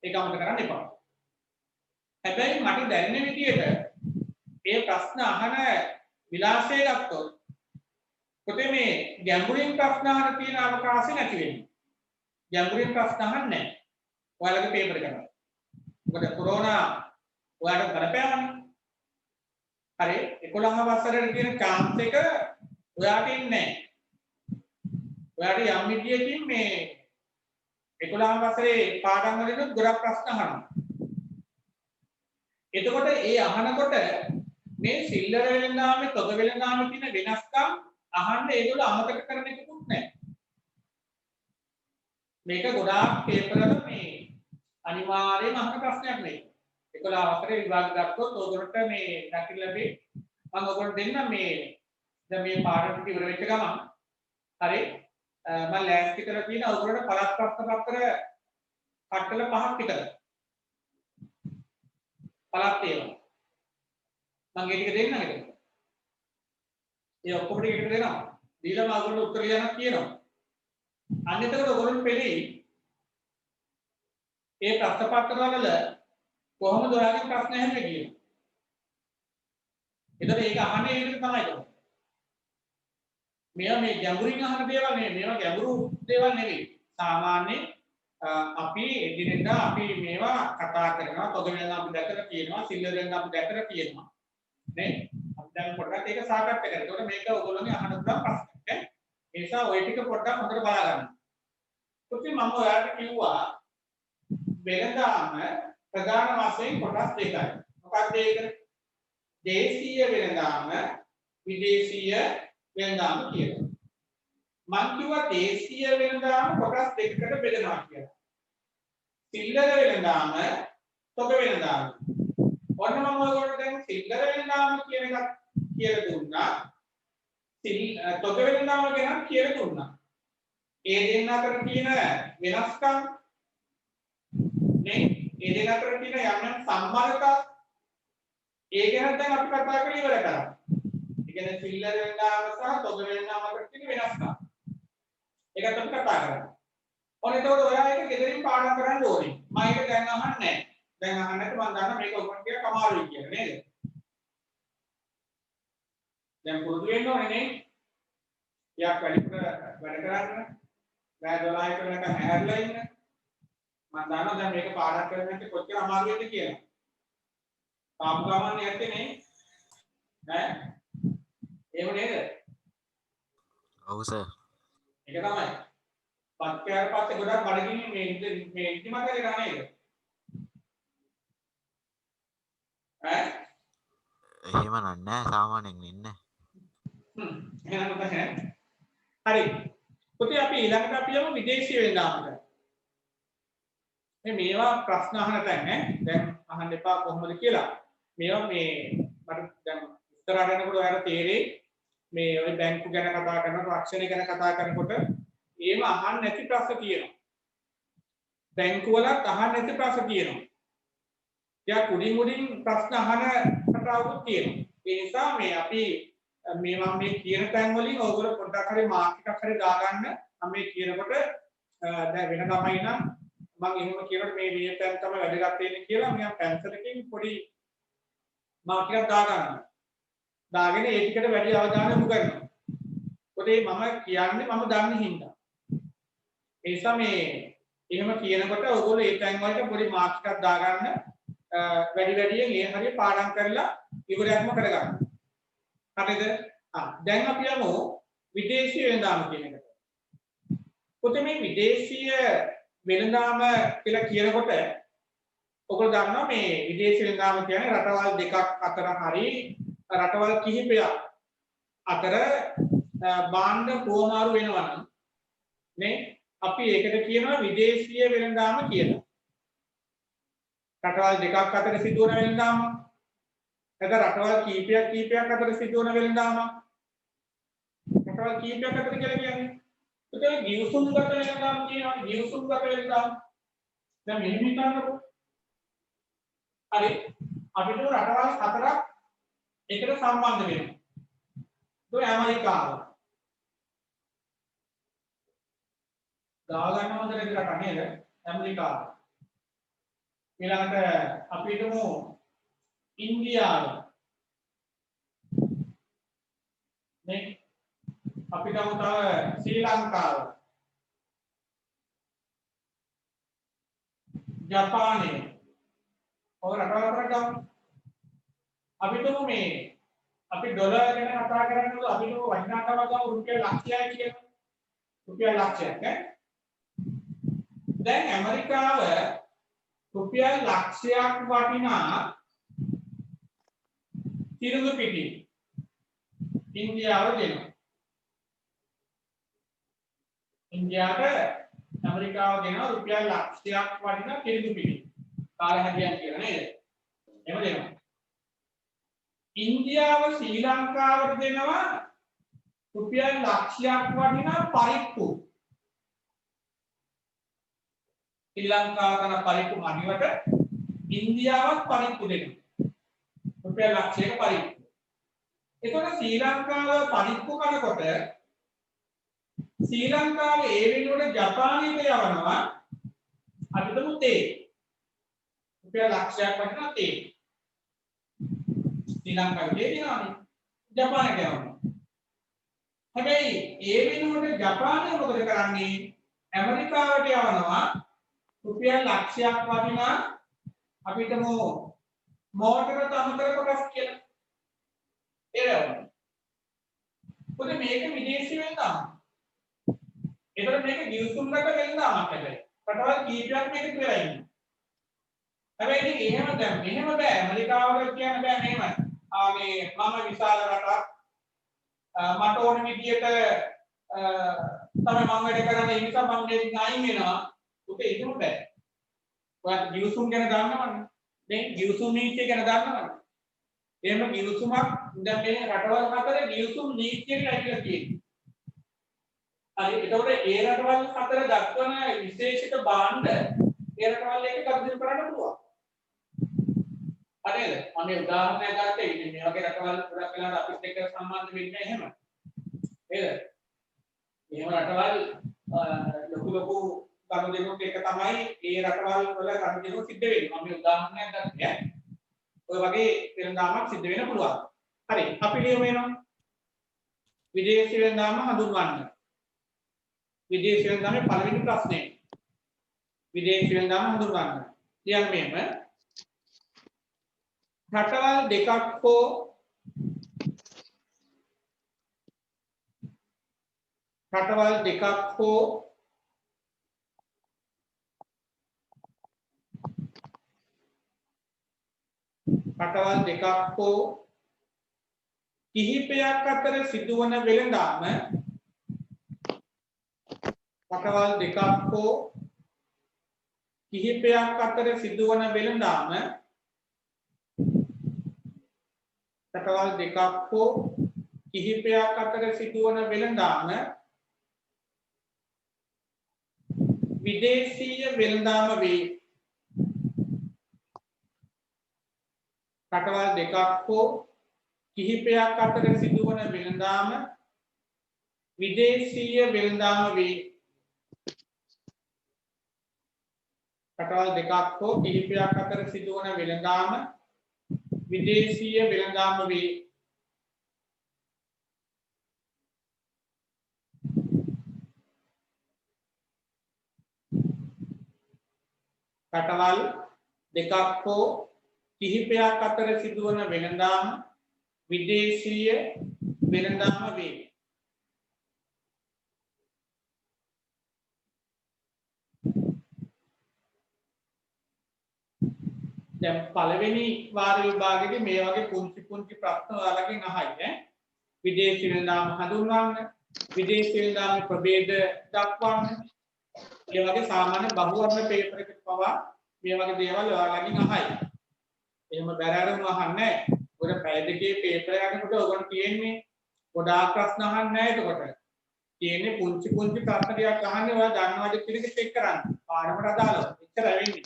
ඒක අමතක කරන්න එපා. හැබැයි මට දැනෙන විදිහට මේ ප්‍රශ්න අහන විලාසය ගත්තොත් කොටේ මේ ගැඹුරින් ප්‍රශ්න අහන තියෙන අවකාශය නැති වෙනවා. ගැඹුරින් ප්‍රශ්න අහන්නේ නැහැ. ඔයාලගේ පේපර් එක කරනවා. මොකද කොරෝනා ඔයාලට බලපෑවනේ. හරි 11 වසරේ තියෙන chance එක ඔයාට ඉන්නේ නැහැ. ඔයාට යම් විදියකින් මේ 11 වසරේ පාඩම් වලින් ගොඩක් ප්‍රශ්න අහනවා. එතකොට ඒ අහනකොට මේ සිල්ලර වෙලෙන්දාමේ තොග වෙලෙන්දාමේ තියෙන වෙනස්කම් අහන්න ඒගොල්ලෝ අමතක කරන එකකුත් නැහැ. මේක ගොඩාක් පේපර් වල මේ අනිවාර්යයෙන්ම අහන ප්‍රශ්නයක් නෙවෙයි. 11 වසරේ විභාග ගත්තොත් ඔයගොල්ලන්ට මේ දකින්න ලැබෙයි. මම ඔයගොල්ලන්ට දෙන්න මේ දැන් මේ පාඩම් ටික ඉවර වෙච්ච ගමන් හරි මම ලෑස්ති කරලා තියෙන ඔයගොල්ලන්ට පළාත් ප්‍රශ්න පත්‍ර කට්ටල 5ක් විතර. පළාත් ඒවා. මම ඒ ටික දෙන්නම් ඒක. ඒ ඔක්කොම ටික එකට දෙනවා. දීලා මම ඔයගොල්ලෝ උත්තර ලියන්නත් කියනවා. අන්න එතකොට ඔයගොල්ලෝ පෙළේ ඒ ප්‍රශ්න පත්‍ර වල කොහොමද ඔයාගේ ප්‍රශ්න ඇහෙන්නේ කියලා. එතකොට ඒක අහන්නේ ඒක තමයි ඒක. මේවා මේ ගැඹුරින් අහන දේවල් නෙවෙයි. මේවා ගැඹුරු දේවල් නෙවෙයි. සාමාන්‍ය අපි එදිනෙදා අපි මේවා කතා කරනවා. තොග වෙනදා අපි දැකලා තියෙනවා. සිල්ලර වෙනදා අපි දැකලා තියෙනවා. නේ? අපි දැන් පොඩ්ඩක් ඒක සාකච්ඡා කරමු. එතකොට මේක ඔයගොල්ලෝගේ අහන පුළුවන් ප්‍රශ්නයක්. ඒ නිසා ওই ටික පොඩ්ඩක් හොඳට බලා ගන්න. ඉතින් මම ඔයාලට කිව්වා වෙනදාම ප්‍රධාන වශයෙන් කොටස් දෙකයි. මොකක්ද ඒක? දේශීය වෙනදාම විදේශීය වෙනදාම කියනවා. මං කිව්වා දේශීය වෙළඳාම කොටස් දෙකකට බෙදනවා කියලා. සිල්ලර වෙළඳාම තොග වෙළඳාම. ඔන්න මම ඔයගොල්ලෝ දැන් සිල්ලර වෙළඳාම කියන එක කියලා දුන්නා. තොග වෙළඳාම ගැන කියලා දුන්නා. ඒ දෙන්න අතර තියෙන වෙනස්කම් නේ ඒ දෙන්න අතර තියෙන යම් සම්බන්ධතා ඒ ගැන දැන් අපි කතා කරලා ඉවර කරා. ඒ කියන්නේ සිල්ලර වෙළඳාම සහ තොග වෙළඳාම අතර තියෙන වෙනස්කම්. ඒකත් අපි කතා කරා. ඔන්න එතකොට ඔයා ඒක ගෙදරින් පාඩම් කරන්න ඕනේ. මම ඒක දැන් අහන්නේ නැහැ. දැන් අහන්න නැත්නම් මම දන්නා මේක ඔක්කොම කියලා කමාරුයි කියලා නේද? දැන් පුරුදු වෙන්න ඕනේ නේ. යක් වැඩ කරන්න. රෑ 12 වෙනකන් ඇහැරලා ඉන්න. මම දන්නවා දැන් මේක පාඩම් කරන්න නැත්නම් කොච්චර අමාරු වෙයිද කියලා. තාපු ගමන් නැත්තේ නේ. ඈ? එහෙම නේද? ඔව් සර්. ඒක තමයි. පත්කෑර පස්සේ ගොඩක් බඩගිනි මේ ඉතිමත් කරේ නේද? ඈ? එහෙම නෑ සාමාන්‍යයෙන් ඉන්නේ. එහෙනම් තමයි. හරි. පුතේ අපි ඊළඟට අපි යමු විදේශීය වෙළඳාමට. මේවා ප්‍රශ්න අහන තැන් ඈ. දැන් අහන්න එපා කොහොමද කියලා. මේවා මේ මට දැන් ඉස්සරහට යනකොට ඔයාලට තේරෙයි මේ ඔය බැංකු ගැන කතා කරනකොට රක්ෂණය ගැන කතා කරනකොට ඒව අහන්න නැති ප්‍රශ්න තියෙනවා. බැංකු වලත් අහන්න නැති ප්‍රශ්න තියෙනවා. ටිකක් උඩින් ප්‍රශ්න අහන කතාවකුත් තියෙනවා. ඒ නිසා මේ අපි මේවා මේ කියන තැන් වලින් ඔයගොල්ලෝ පොඩ්ඩක් හරි මාක් එකක් හරි දාගන්න. මම මේ කියනකොට දැන් වෙන ළමයි නම් මම එහෙම කියනකොට මේ වියතෙන් තමයි වැඩගත් වෙන්නේ කියලා මම පැන්සලකින් පොඩි මාක් එකක් දාගන්නවා. දාගෙන ඒ ටිකට වැඩි අවධානය යොමු කරනවා. පොතේ මම කියන්නේ මම දන්නේ හින්දා. ඒ නිසා මේ එහෙම කියනකොට ඔයගොල්ලෝ ඒ තැන් වලට පොඩි මාක් එකක් දාගන්න වැඩි වැඩියෙන් ඒ හරිය පාඩම් කරලා ඉවරයක්ම කරගන්න. හරිද? දැන් අපි යමු විදේශීය වෙළඳාම කියන එකට. පොතේ මේ විදේශීය වෙළඳාම කියලා කියනකොට ඔයගොල්ලෝ දන්නවා මේ විදේශීය වෙළඳාම කියන්නේ රටවල් දෙකක් අතර හරි රටවල් කිහිපයක් අතර භාණ්ඩ පුවමාරු වෙනවා නම් නේ අපි ඒකට කියනවා විදේශීය වෙළඳාම කියලා. රටවල් දෙකක් අතර සිදුවන වෙළඳාම නැත්නම් රටවල් කීපයක් අතර සිදුවන වෙළඳාම රටවල් කීපයක් අතර කියලා කියන්නේ ඒක ගිවිසුම්ගත වෙළඳාම කියනවා. ගිවිසුම්ගත වෙළඳාම දැන් මෙහෙම හිතන්නකෝ. හරි අපිට රටවල් හතරක් එකට සම්බන්ධ වෙනවා. ඒ ඇමරිකාව ගා ගන්න හොඳ රටක් නේද? ඇමරිකාව. ඊළඟට අපි හිතමු ඉන්දියාව. නේ අපි හිතමු තව ශ්‍රී ලංකාව. ජපානය. ඔය රටවල් කරගමු. අපි හිතමු මේ අපි ඩොලර් ගැන කතා කරනකොට අපි හිතමු වටිනාකම ගමු රුපියල් ලක්ෂයයි කියලා. රුපියල් ලක්ෂයක් ඈ. දැන් ඇමරිකාව රුපියල් ලක්ෂයක් වටිනා තිරුළු පිටි ඉන්දියාව දෙනවා. ඉන්දියාවට ඇමරිකාව දෙනවා රුපියල් ලක්ෂයක් වටිනා තිරුළු පිටි. කාල හැදියන් කියලා නේද? එහෙම දෙනවා. ඉන්දියාව ශ්‍රී ලංකාවට දෙනවා රුපියල් ලක්ෂයක් වටිනා පරිප්පු. ශ්‍රී ලංකාව කරන පරිප්පු මණිවට ඉන්දියාවත් පරිප්පු දෙනවා. රුපියල් ලක්ෂයක පරිප්පු. එතකොට ශ්‍රී ලංකාව පරිප්පු කනකොට ශ්‍රී ලංකාව ඒ වෙනුවට ජපානයට යවනවා අපිටම තේ. රුපියල් ලක්ෂයක් වටිනා තේ. ශ්‍රී ලංකාවේ දෙනවානේ ජපානයට යවනවා. හැබැයි ඒ වෙනුවට ජපානය මොකද කරන්නේ? ඇමරිකාවට යවනවා රුපියල් ලක්ෂයක් වටිනා අපිටම මෝටර තම්තර කොටස් කියලා. ඒවම. පොඩි මේක විදේශී වෙනදාම. ඒතර මේක ගිවිසුම්කට වෙනදාමක් හැබැයි. රටවල් කීපයක් මේක කියලා ඉන්නේ. හැබැයි ඉතින් එහෙම දැන් මෙහෙම බෑ ඇමරිකාවට කියන්න බෑ මෙහෙම. මේ මම විශාල රටක් මට ඕන විදියට තමයි මම වැඩ කරන්නේ ඒ නිසා මම මේ නයින් වෙනවා උතේ ඉන්නම බෑ. ඔයාලා ගිවිසුම් ගැන දන්නවනේ. දැන් ගිවිසුම් නීතිය ගැන දන්නවනේ. එහෙම ගිවිසුමක් දැන් මේ රටවල් අතර ගිවිසුම් නීතියකට ඇවිල්ලා තියෙනවා. හරි එතකොට ඒ රටවල් අතර දක්වන විශේෂිත භාණ්ඩ ඒ රටවල් එක කඩින් කරන්න පුළුවන්. හරිද? මම මේ උදාහරණයක් ගත්තා. ඉතින් මේ වගේ රටවල් ගොඩක් වෙලාවට අපිත් එක්ක සම්බන්ධ වෙන්නේ එහෙම. නේද? එහෙම රටවල් ලොකු ගනුදෙනුත් එක තමයි ඒ රටවල් වල ගනුදෙනු සිද්ධ වෙන්නේ. මම මේ උදාහරණයක් ගත්තා. ඔය වගේ වෙනදාමක් සිද්ධ වෙන්න පුළුවන්. හරි. අපි ලියමු එනවා. විදේශී වෙනදාම හඳුන්වන්න. විදේශී වෙනදාමේ පළවෙනි ප්‍රශ්නේ. විදේශී වෙනදාම හඳුන්වන්න. කියන්න මෙහෙම. රටවල් දෙකක් හෝ රටවල් දෙකක් හෝ කිහිපයක් අතර සිදුවන වෙළඳාම රටවල් දෙකක් හෝ කිහිපයක් අතර සිදුවන වෙළඳාම රටවල් දෙකක් හෝ කිහිපයක් අතර සිදුවන වෙළඳාම විදේශීය වෙළඳාම වේ. රටවල් දෙකක් හෝ කිහිපයක් අතර සිදුවන වෙළඳාම විදේශීය වෙළඳාම වේ. රටවල් දෙකක් හෝ කිහිපයක් අතර සිදුවන වෙළඳාම විදේශීය වෙළඳාම වේ. රටවල් දෙකක් හෝ කිහිපයක් අතර සිදුවන වෙළඳාම විදේශීය වෙළඳාම වේ. දැන් පළවෙනි වාර විභාගයේදී මේ වගේ පුංචි ප්‍රශ්න ඔයාලගෙන් අහයි ඈ. විදේශී වෙළඳාම හඳුන්වන්න, විදේශී වෙළඳාම ප්‍රභේද දක්වන්න. මේ වගේ සාමාන්‍ය බහුවර්ණ පේපර් එකක පවා මේ වගේ දේවල් ඔයාලගෙන් අහයි. එහෙම බැරෑරුම් අහන්නේ නැහැ. ඔය පැය දෙකේ පේපර් එකකට ඔයගොල්ලෝ තියෙන්නේ ගොඩාක් ප්‍රශ්න අහන්නේ නැහැ එතකොට. තියෙන්නේ පුංචි ප්‍රශ්න ටිකක් අහන්නේ ඔයා දන්නවද කියන එක චෙක් කරන්න. පාඩමට අදාළව. එච්චර වෙන්නේ.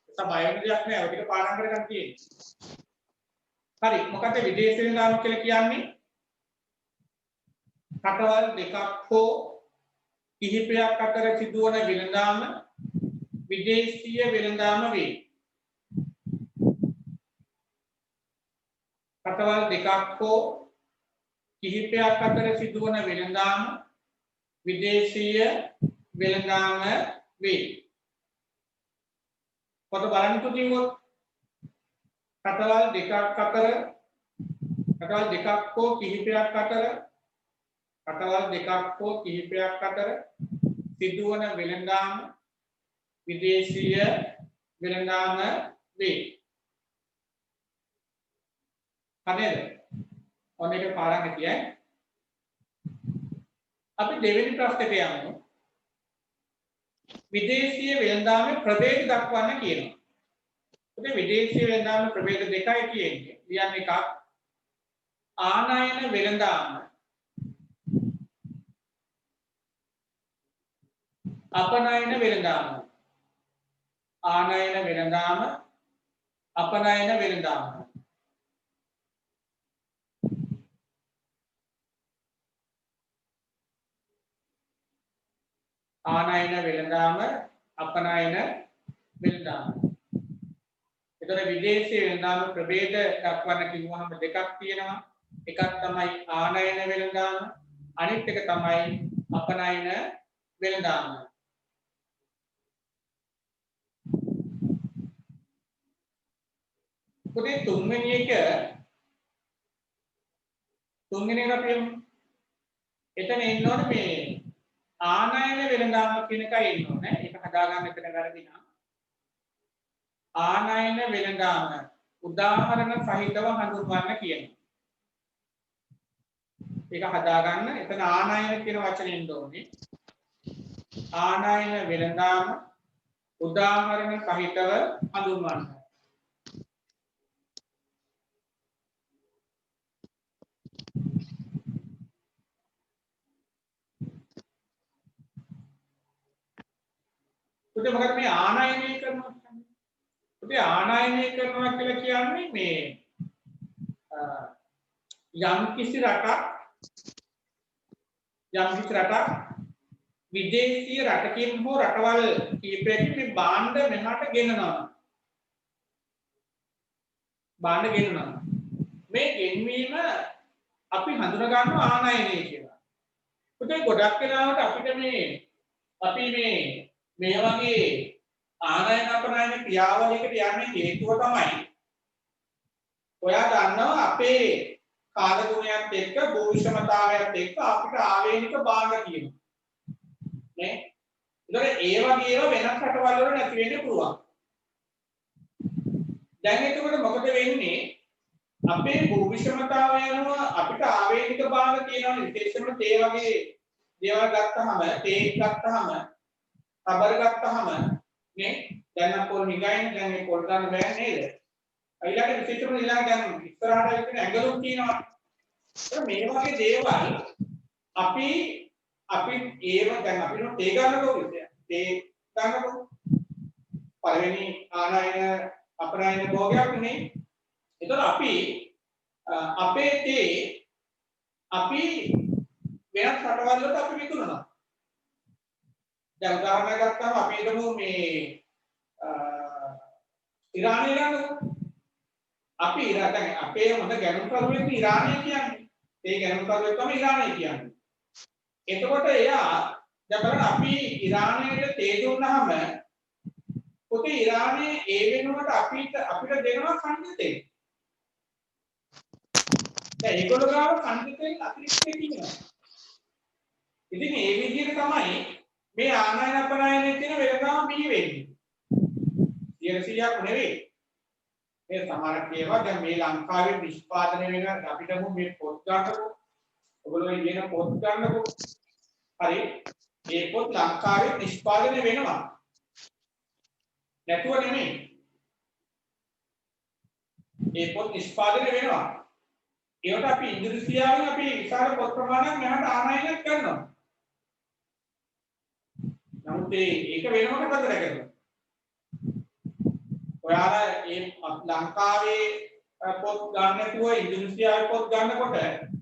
ඒක බය වෙන දෙයක් නෑ. ඔය ටික පාඩම් කරගන්න තියෙන්නේ. හරි. මොකද විදේශ වෙළඳාම කියලා කියන්නේ රටවල් දෙකක් හෝ කිහිපයක් අතර සිදුවන වෙළඳාම විදේශීය වෙළඳාම වේ. රටවල් දෙකක් හෝ කිහිපයක් අතර සිදුවන වෙළඳාම විදේශීය වෙළඳාම වේ. පොත බලන්න කිව්වොත් රටවල් දෙකක් හෝ කිහිපයක් අතර සිදුවන වෙළඳාම විදේශීය වෙළඳාම වේ. හරිද? ඔන්න ඒක පාඩම් හිටියයි. අපි දෙවෙනි ප්‍රශ්නෙට යමු. විදේශීය වෙළඳාමේ ප්‍රභේද දක්වන්න කියනවා. ඒකේ විදේශීය වෙළඳාමේ ප්‍රභේද දෙකයි කියන්නේ. ලියන්න එකක් ආනයන වෙළඳාම අපනයන වෙළඳාම. ආනයන වෙළඳාම අපනයන වෙළඳාම. ආනයන වෙළඳාම අපනයන වෙළඳාම. ඒතර විදේශීය වෙළඳාම ප්‍රභේද දක්වන්න කිව්වහම දෙකක් තියෙනවා. එකක් තමයි ආනයන වෙළඳාම, අනිත් එක තමයි අපනයන වෙළඳාම. පොතේ තුන්වෙනි එක අපි එතන ඉන්න ඕනේ මේ ආනයන වෙළඳාම කියන එකයි එන්න ඕනේ. ඒක හදාගන්න එතන වැරදිනා. ආනයන වෙළඳාම උදාහරණ සහිතව හඳුන්වන්න කියනවා. ඒක හදාගන්න. එතන ආනයන කියන වචනේ එන්න ඕනේ. ආනයන වෙනදාම උදාහරණ සහිතව හඳුන්වන්න. උදේ මොකද මේ ආනයනය කරනවා කියන්නේ? උදේ ආනයනය කරනවා කියලා කියන්නේ මේ යම් කිසි රටක් විදේශීය රටකින් හෝ රටවල් කීපයකින් මේ භාණ්ඩ මෙහාට ගෙනනවා. මේ ගෙන්වීම අපි හඳුනා ගන්නවා ආනයනය කියලා. උදේ ගොඩක් වෙලාවට අපිට අපි මේ වගේ ආනයන අපනයන ක්‍රියාවලියකට යන්නේ හේතුව තමයි ඔයා දන්නවා අපේ කාල ගුණයත් එක්ක භූවිෂමතාවයත් එක්ක අපිට ආවේනික භාග කියනවා නේ. ඒතකොට ඒ වගේ ඒවා වෙනස් රටවල් වල නැති වෙන්න පුළුවන්. දැන් එතකොට මොකද වෙන්නේ? අපේ භූවිෂමතාවය අනුව අපිට ආවේනික භාග කියනවා. විශේෂයෙන්ම තේ වගේ දේවල් ගත්තාම තේ ගත්තාම රබර් ගත්තාම නේ දැන් අපෝ නිගයින් දැන් මේ පොල් ගන්න බෑ නේද? ඊළඟ විශේෂම ඊළඟ දැන් ඉස්සරහට ඉන්න ඇඟලුම් තියෙනවා. මේ වගේ දේවල් අපි ඒව දැන් අපි නෝ තේ ගන්නකො තේ ගන්නකො පළවෙනි ආනයන අපනයන භෝගයක් නේ. ඒතර අපි අපේ තේ අපි වෙනත් රටවල් වලට අපි විකුණනවා. දැන් උදාහරණයක් ගත්තාම අපි හිතමු මේ ඉරානය ගන්නකො. අපි ඉරානය අපේ හොඳ ගැනුම් කරුවෙක් ඉරානය කියන්නේ. ඒ ගැනුම් කරුවෙක් තමයි ඉරානය කියන්නේ. එතකොට එයා දැන් බලන්න අපි ඉරානයට තේ දුන්නාම පොතේ ඉරානයේ ඒ වෙනුවට අපිට දෙනවා කන්ද තේ. දැන් ඒගොල්ලෝ ගාව කන්ද තේ අතිරික්තේ තියෙනවා. ඉතින් මේ විදිහට තමයි මේ ආනයන අපනයනයේ තියෙන වෙනකම බිහි වෙන්නේ. 100ක් නෙවෙයි. මේ සමහරක් ඒවා දැන් මේ ලංකාවේ නිෂ්පාදනය වෙන අපිට මේ පොත් ගන්නකො. ඔයගොල්ලෝ ඉගෙන පොත් ගන්නකො. හරි. මේ පොත් ලංකාවේ නිෂ්පාදනය වෙනවා. නැතුව නෙමෙයි. මේ පොත් නිෂ්පාදනය වෙනවා. ඒකට අපි ඉන්දුස්ත්‍රියාවෙන් අපි විශාල පොත් ප්‍රමාණයක් මෙහාට ආනයනය කරනවා. නමුත් ඒක වෙනම කතර කරනවා. ඔයාලා මේ ලංකාවේ පොත් ගන්න නැතුව ඉන්දුස්ත්‍රියාවේ පොත් ගන්නකොට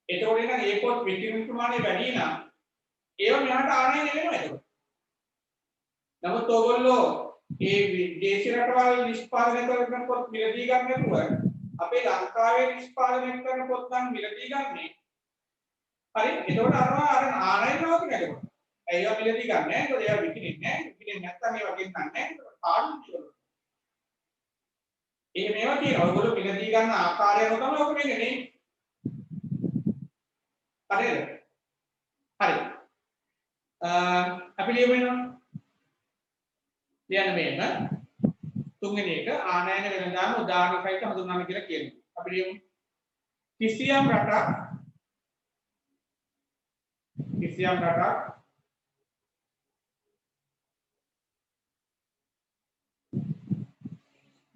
එතකොට නම් ඒ පොත් විකිරණ ප්‍රමාණය වැඩි නම් ඒව මෙහාට ආනයනය වෙනවා ඒක. නමුත් ඔයගොල්ලෝ ඒ විදේශ රටවල් නිෂ්පාදනය කරන පොත් මිලදී ගන්න නැතුව අපේ ලංකාවේ නිෂ්පාදනය කරන පොත් නම් මිලදී ගන්නේ. හරි. එතකොට අර ආනයනවත් නේද? ඒවා මිලදී ගන්න නැහැ. ඒකෝ ඒවා විකිරෙන්නේ නැහැ. විකිරෙන්නේ නැත්නම් ඒවා ගෙන්නන්නේ නැහැ. ඒකට පාඩු කියනවා. මේවා තියෙනවා. ඔයගොල්ලෝ මිලදී ගන්න ආකාරය අනුව තමයි ඔක වෙන්නේ නේ. හරිද? හරි. අපි ලියමු ලියන්න මේක තුන්වෙනි එක ආනයන වෙනදාම උදාහරණ සහිත හඳුන්වන්න කියලා කියනවා. අපි ලියමු කිසියම් රටක්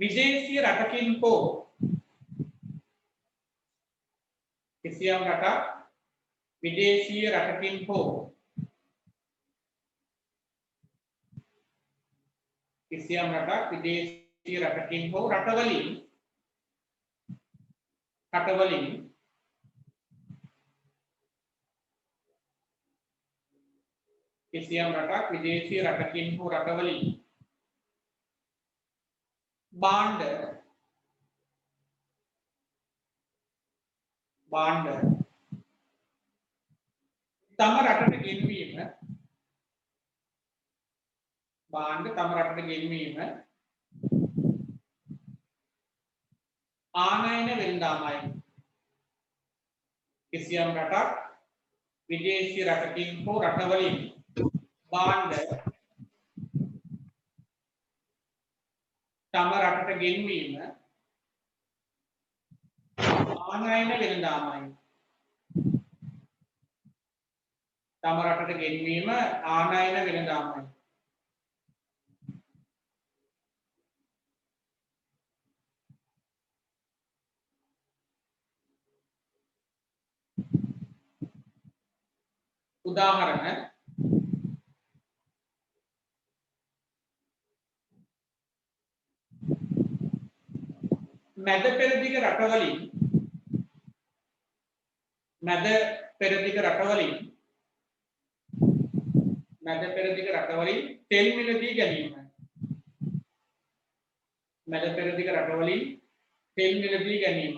විදේශීය රටකින් හෝ කිසියම් රටක් විදේශීය රටකින් හෝ රටවලින් කිසියම් රටක් විදේශීය රටකින් හෝ රටවලින් භාණ්ඩ තම රටට ගෙන්වීම ආනයන වෙනදාමයි. කිසියම් රටක් විදේශීය රටකින් හෝ රටවලින් භාණ්ඩ තම රටට ගෙන්වීම ආනයන වෙනදාමයි. තම රටට ගෙන්වීම ආනයන වෙළඳාමයි. උදාහරණ මැද පෙරදිග රටවලින් තෙල් මිලදී ගැනීම. මැද පෙරදිග රටවලින් තෙල් මිලදී ගැනීම.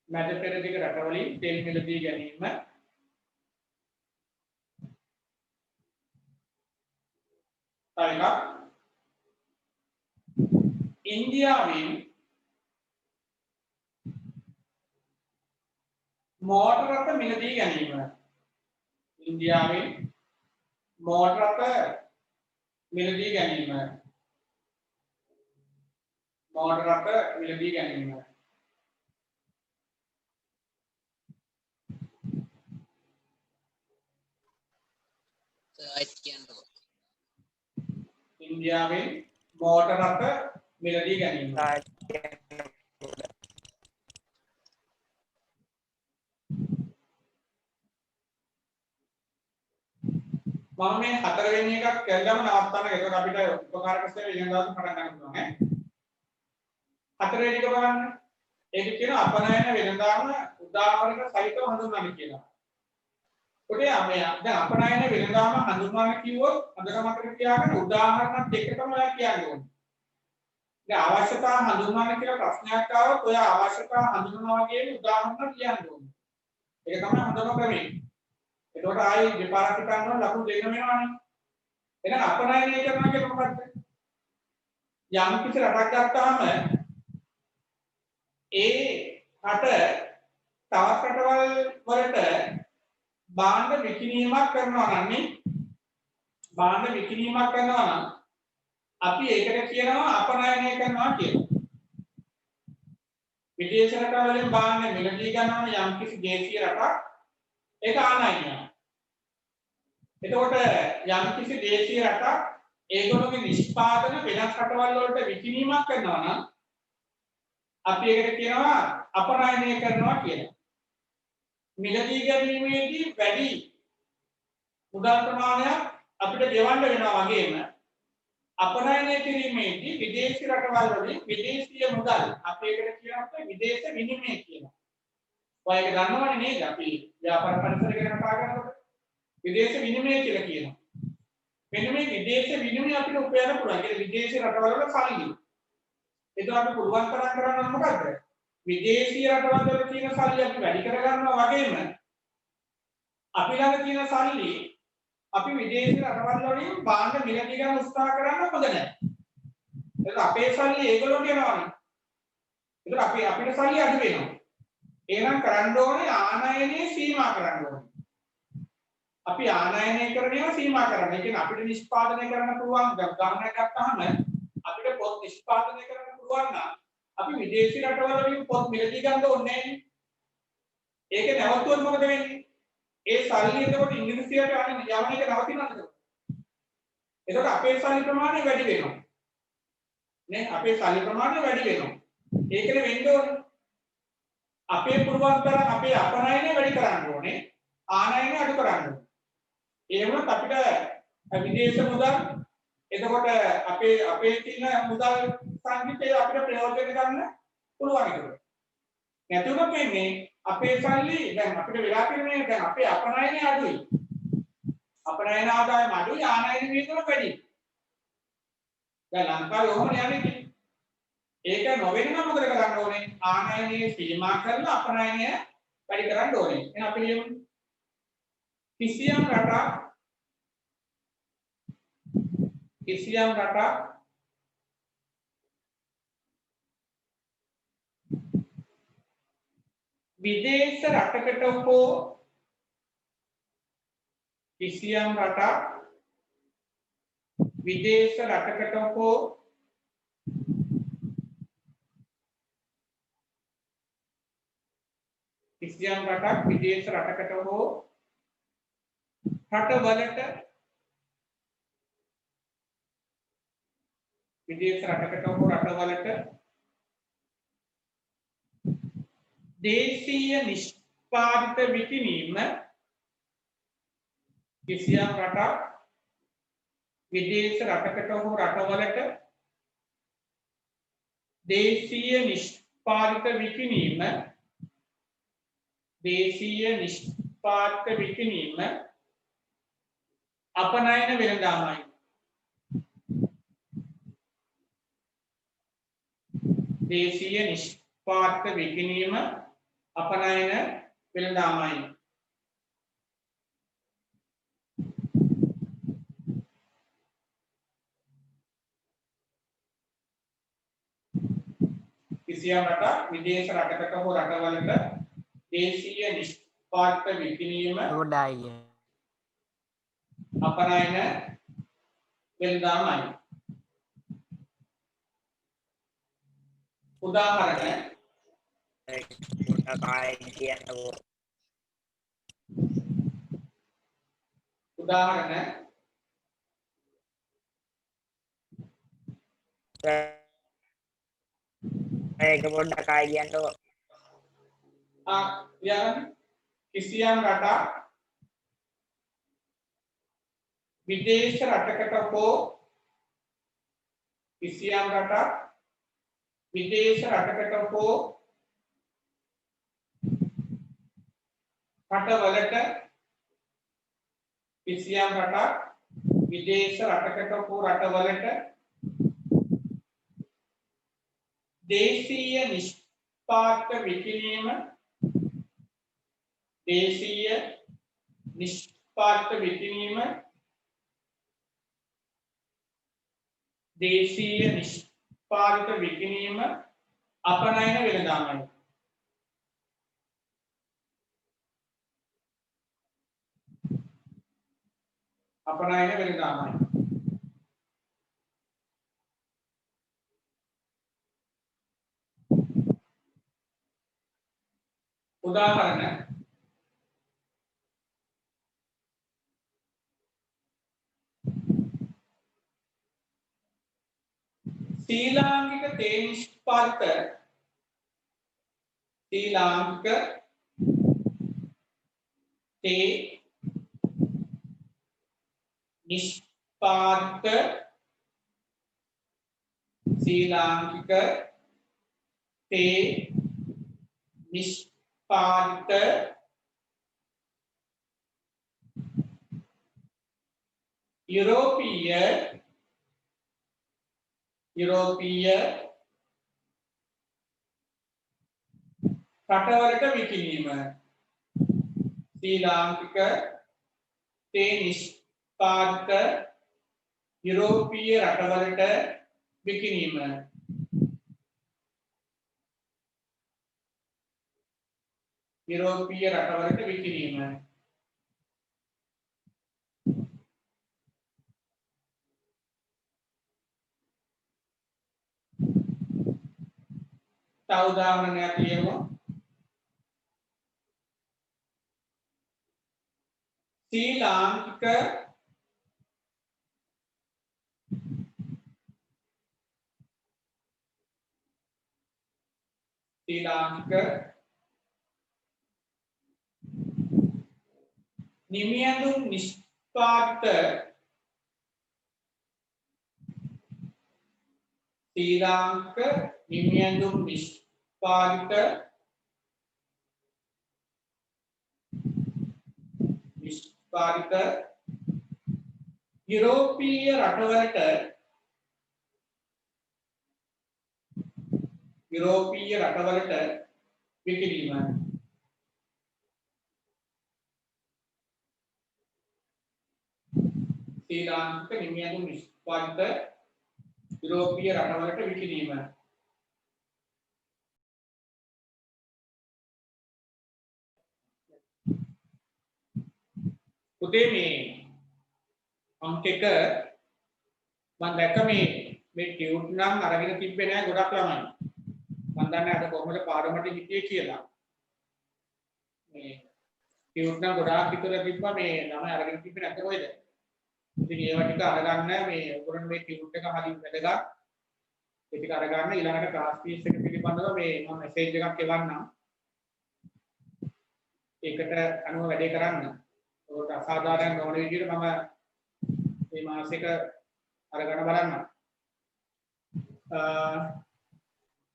මැද පෙරදිග රටවලින් තෙල් මිලදී ගැනීම. තව එකක් ඉන්දියාවෙන් මෝටර රථ මිලදී ගැනීම. ඉන්දියාවෙන් මෝටර රථ මිලදී ගැනීම. මෝටර රථ මිලදී ගැනීම. ඉන්දියාවෙන් මෝටර රථ මිලදී ගැනීම. මම මේ හතරවෙනි එකක් කරගම නවත්තන්න. ඒකට අපිට උපකාරක සේවය වෙනදාට පටන් ගන්න පුළුවන් ඈ. හතරවෙනි එක බලන්න. ඒක කියන අපනයන වෙනදාම උදාහරණ සහිතව හඳුන්වන්න කියලා. ඔතේ අපේ දැන් අපනයන වෙනදාම හඳුන්වන්න කිව්වොත් අදට මතක තියාගන්න උදාහරණ දෙක තමයි කියන්න ඕනේ. දැන් අවශ්‍යතා හඳුන්වන්න කියලා ප්‍රශ්නයක් ආවොත් ඔය අවශ්‍යතා හඳුන්වනවා කියන උදාහරණ කියන්න ඕනේ. ඒක තමයි හොඳම ක්‍රමය. එතකොට ආයි දෙපාරක් හිතන්න ලකුණු දෙන්න වෙනවනේ. එහෙනම් අපනයනය කරනවා කියන්නේ මොකක්ද? යම් කිසි රටක් ගත්තාම ඒ රට තවත් රටවල් වලට භාණ්ඩ විකිණීමක් කරනවා නම් අපි ඒකට කියනවා අපනයනය කරනවා කියලා. විදේශ රටවලින් භාණ්ඩ මිලදී ගන්නවන යම් කිසි දේශීය රටක් ඒක ආනයනය. එතකොට යම් කිසි දේශීය රටක් ඒගොල්ලෝගේ නිෂ්පාදන වෙනස් රටවල් වලට විකිණීමක් කරනවා නම් අපි ඒකට කියනවා අපනයනය කරනවා කියලා. මිලදී ගැනීමේදී වැඩි මුදල් ප්‍රමාණයක් අපිට ගෙවන්න වෙනවා වගේම අපනයනය කිරීමේදී විදේශී රටවල් වලින් විදේශීය මුදල් අපි ඒකට කියනවා විදේශ විනිමය කියලා. ඔය ඒක දන්නවනේ නේද? අපි ව්‍යාපාර පරිසර ගැන කතා කරනකොට විදේශ විනිමය කියලා කියනවා. මෙන්න මේ විදේශ විනිමය අපිට උපයන්න පුළුවන්. ඒ විදේශී රටවල් වල සල්ලි. ඒක අපි පුළුවන් තරම් කරන්න මොකද්ද? විදේශීය රටවල් වල තියෙන සල්ලි අපි වැඩි කර ගන්නවා වගේම අපි ළඟ තියෙන සල්ලි අපි විදේශීය රටවල් වලින් භාණ්ඩ මිලදී ගන්න උත්සාහ කරන්න හොඳ නැහැ. ඒක අපේ සල්ලි ඒගොල්ලෝට යනවානේ. ඒක අපිට සල්ලි අඩු වෙනවා. එහෙනම් කරන්න ඕනේ ආනයනයේ සීමා කරන්න ඕනේ. අපි ආනයනය කරනවා සීමා කරන්න. ඒ කියන්නේ අපිට නිෂ්පාදනය කරන්න පුළුවන් ගණනක් ගත්තාම අපිට පොත් නිෂ්පාදනය කරන්න පුළුවන් නම් අපි විදේශී රටවල වලින් පොත් මිලදී ගන්න ඕනේ නැහැ. ඒක නැවතුනොත් මොකද වෙන්නේ? ඒ සල්ලි එතකොට ඉංග්‍රීසියට යන එක නවතිනවද? එතකොට අපේ සල්ලි ප්‍රමාණය වැඩි වෙනවා. නේ අපේ සල්ලි ප්‍රමාණය වැඩි වෙනවා. ඒකනේ වෙන්න ඕනේ. අපේ පුළුවන් තරම් අපේ අපනයනය වැඩි කරන්න ඕනේ. ආනයනය අඩු කරන්න ඕනේ. ඒ වුණත් අපිට විදේශ මුදල් එතකොට අපේ තියෙන මුදල් සංගීතය අපිට ප්‍රයෝජන ගන්න පුළුවන් ඒක. නැතුණොත් වෙන්නේ අපේ සල්ලි දැන් අපිට වෙලා තියෙන්නේ දැන් අපේ අපනයනය අඩුයි. අපනයන ආදායම අඩුයි ආනයන වියදම වැඩි. දැන් ලංකාවේ ඔහොම යන්නේ. ඒක නොවෙන්න නම් මොකද කරන්න ඕනේ? ආනයනයේ සීමා කරලා අපනයනය වැඩි කරන්න ඕනේ. එහෙනම් අපි කියමු කිසියම් රටක් විදේශ රටකට හෝ කිසියම් රටක් විදේශ රටකට හෝ රටවලට විදේශ රටකට හෝ රටවලට දේශීය නිෂ්පාදිත විකිණීම කිසියම් රටක් විදේශ රටකට හෝ රටවලට දේශීය නිෂ්පාදිත විකිණීම අපනයන වෙළඳාමයි. දේශීය නිෂ්පාදිත විකිණීම අපනයන වෙළඳාමයි. කිසියම් රටක් විදේශ රටකට හෝ රටවලට දේශීය නිෂ්පාදිත විකිණීම ගොඩායි අපනයන වෙළඳාමයි. උදාහරණ ඒක පොඩ්ඩක් ආයෙ කියන්නකෝ. කිසියම් රටක් විදේශ රටකට හෝ රටවලට දේශීය නිෂ්පාදිත විකිණීම අපනයන වෙළඳාමයි. උදාහරණ ශ්‍රී ලාංකික තේ නිෂ්පාදිත යුරෝපීය රටවලට විකිණීම. ශ්‍රී ලාංකික තේ නිෂ්පාදිත යුරෝපීය රටවලට විකිණීම. තව උදාහරණයක් කියමු. ශ්‍රී ලාංකික නිමියඳුන් නිෂ්පාදිත යුරෝපීය රටවලට විකිණීම. ශ්‍රී ලාංකික නිමියඳුන් නිෂ්පාදිත යුරෝපීය රටවලට විකිණීම. පුතේ මේ අංක එක මම දැක්ක මේ ටියුට් නම් අරගෙන තිබ්බේ නෑ ගොඩක් ළමයි. මම දන්නේ අද කොහොමද පාඩමට හිටියේ කියලා. මේ ටියුට් නම් ගොඩාක් විතර තිබ්බා මේ ළමයි අරගෙන තිබ්බේ නැත්නම් කොහෙද? ඉතින් ඒවා ටික අරගන්න මේ ඔයගොල්ලෝ මේ ටියුට් එක හරියට වැදගත්. ඒ ටික අරගන්න ඊළඟට ක්ලාස් ෆීස් එක පිළිබඳව මේ මම මෙසේජ් එකක් එවන්නම්. ඒකට අනුව වැඩේ කරන්න. ඔයාලට අසාධාරණ නොවන විදිහට මම මේ මාසෙක අරගෙන බලන්න.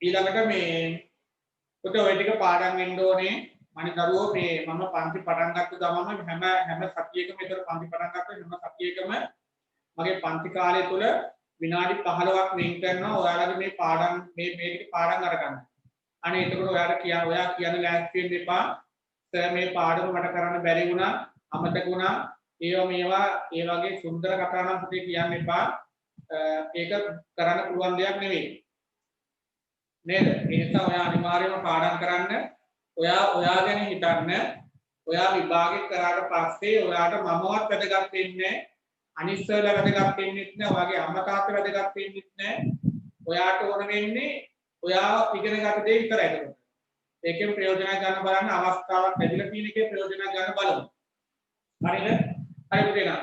ඊළඟට මේ පොත ඔය ටික පාඩම් වෙන්න ඕනේ. අනිත් දරුවෝ මේ මම පන්ති පටන් ගත්ත ගමම හැම සතියකම විතර පන්ති පටන් ගත්ත හැම සතියකම මගේ පන්ති කාලය තුල විනාඩි 15ක් වෙන් කරනවා ඔයාලගේ මේ පාඩම් මේ ටික පාඩම් අරගන්න. අනේ එතකොට ඔයා කියන ලෑස්ති වෙන්න එපා. සර් මේ පාඩම මට කරන්න බැරි වුණා, අමතක වුණා. මේවා ඒ වගේ සුන්දර කතා නම් පුතේ කියන්න එපා. ඒක කරන්න පුළුවන් දෙයක් නෙවෙයි. නේද? ඒ නිසා ඔයා අනිවාර්යයෙන්ම පාඩම් කරන්න. ඔයා ගැන හිතන්න. ඔයා විභාගෙ කරාට පස්සේ ඔයාට මමවත් වැදගත් වෙන්නේ අනිස්සලා වැදගත් වෙන්නේ නැහැ. ඔයාගේ අම්මා තාත්තා වැදගත් වෙන්නේ නැහැ. ඔයාට ඕන වෙන්නේ ඔයා ඉගෙන ගන්න දේ විතරයි. ඒකෙන් ප්‍රයෝජන ගන්න බලන්න අවස්ථාවක් ලැබිලා තියෙන එකේ ප්‍රයෝජන ගන්න බලමු. හරිද? හරි පුතේ නා.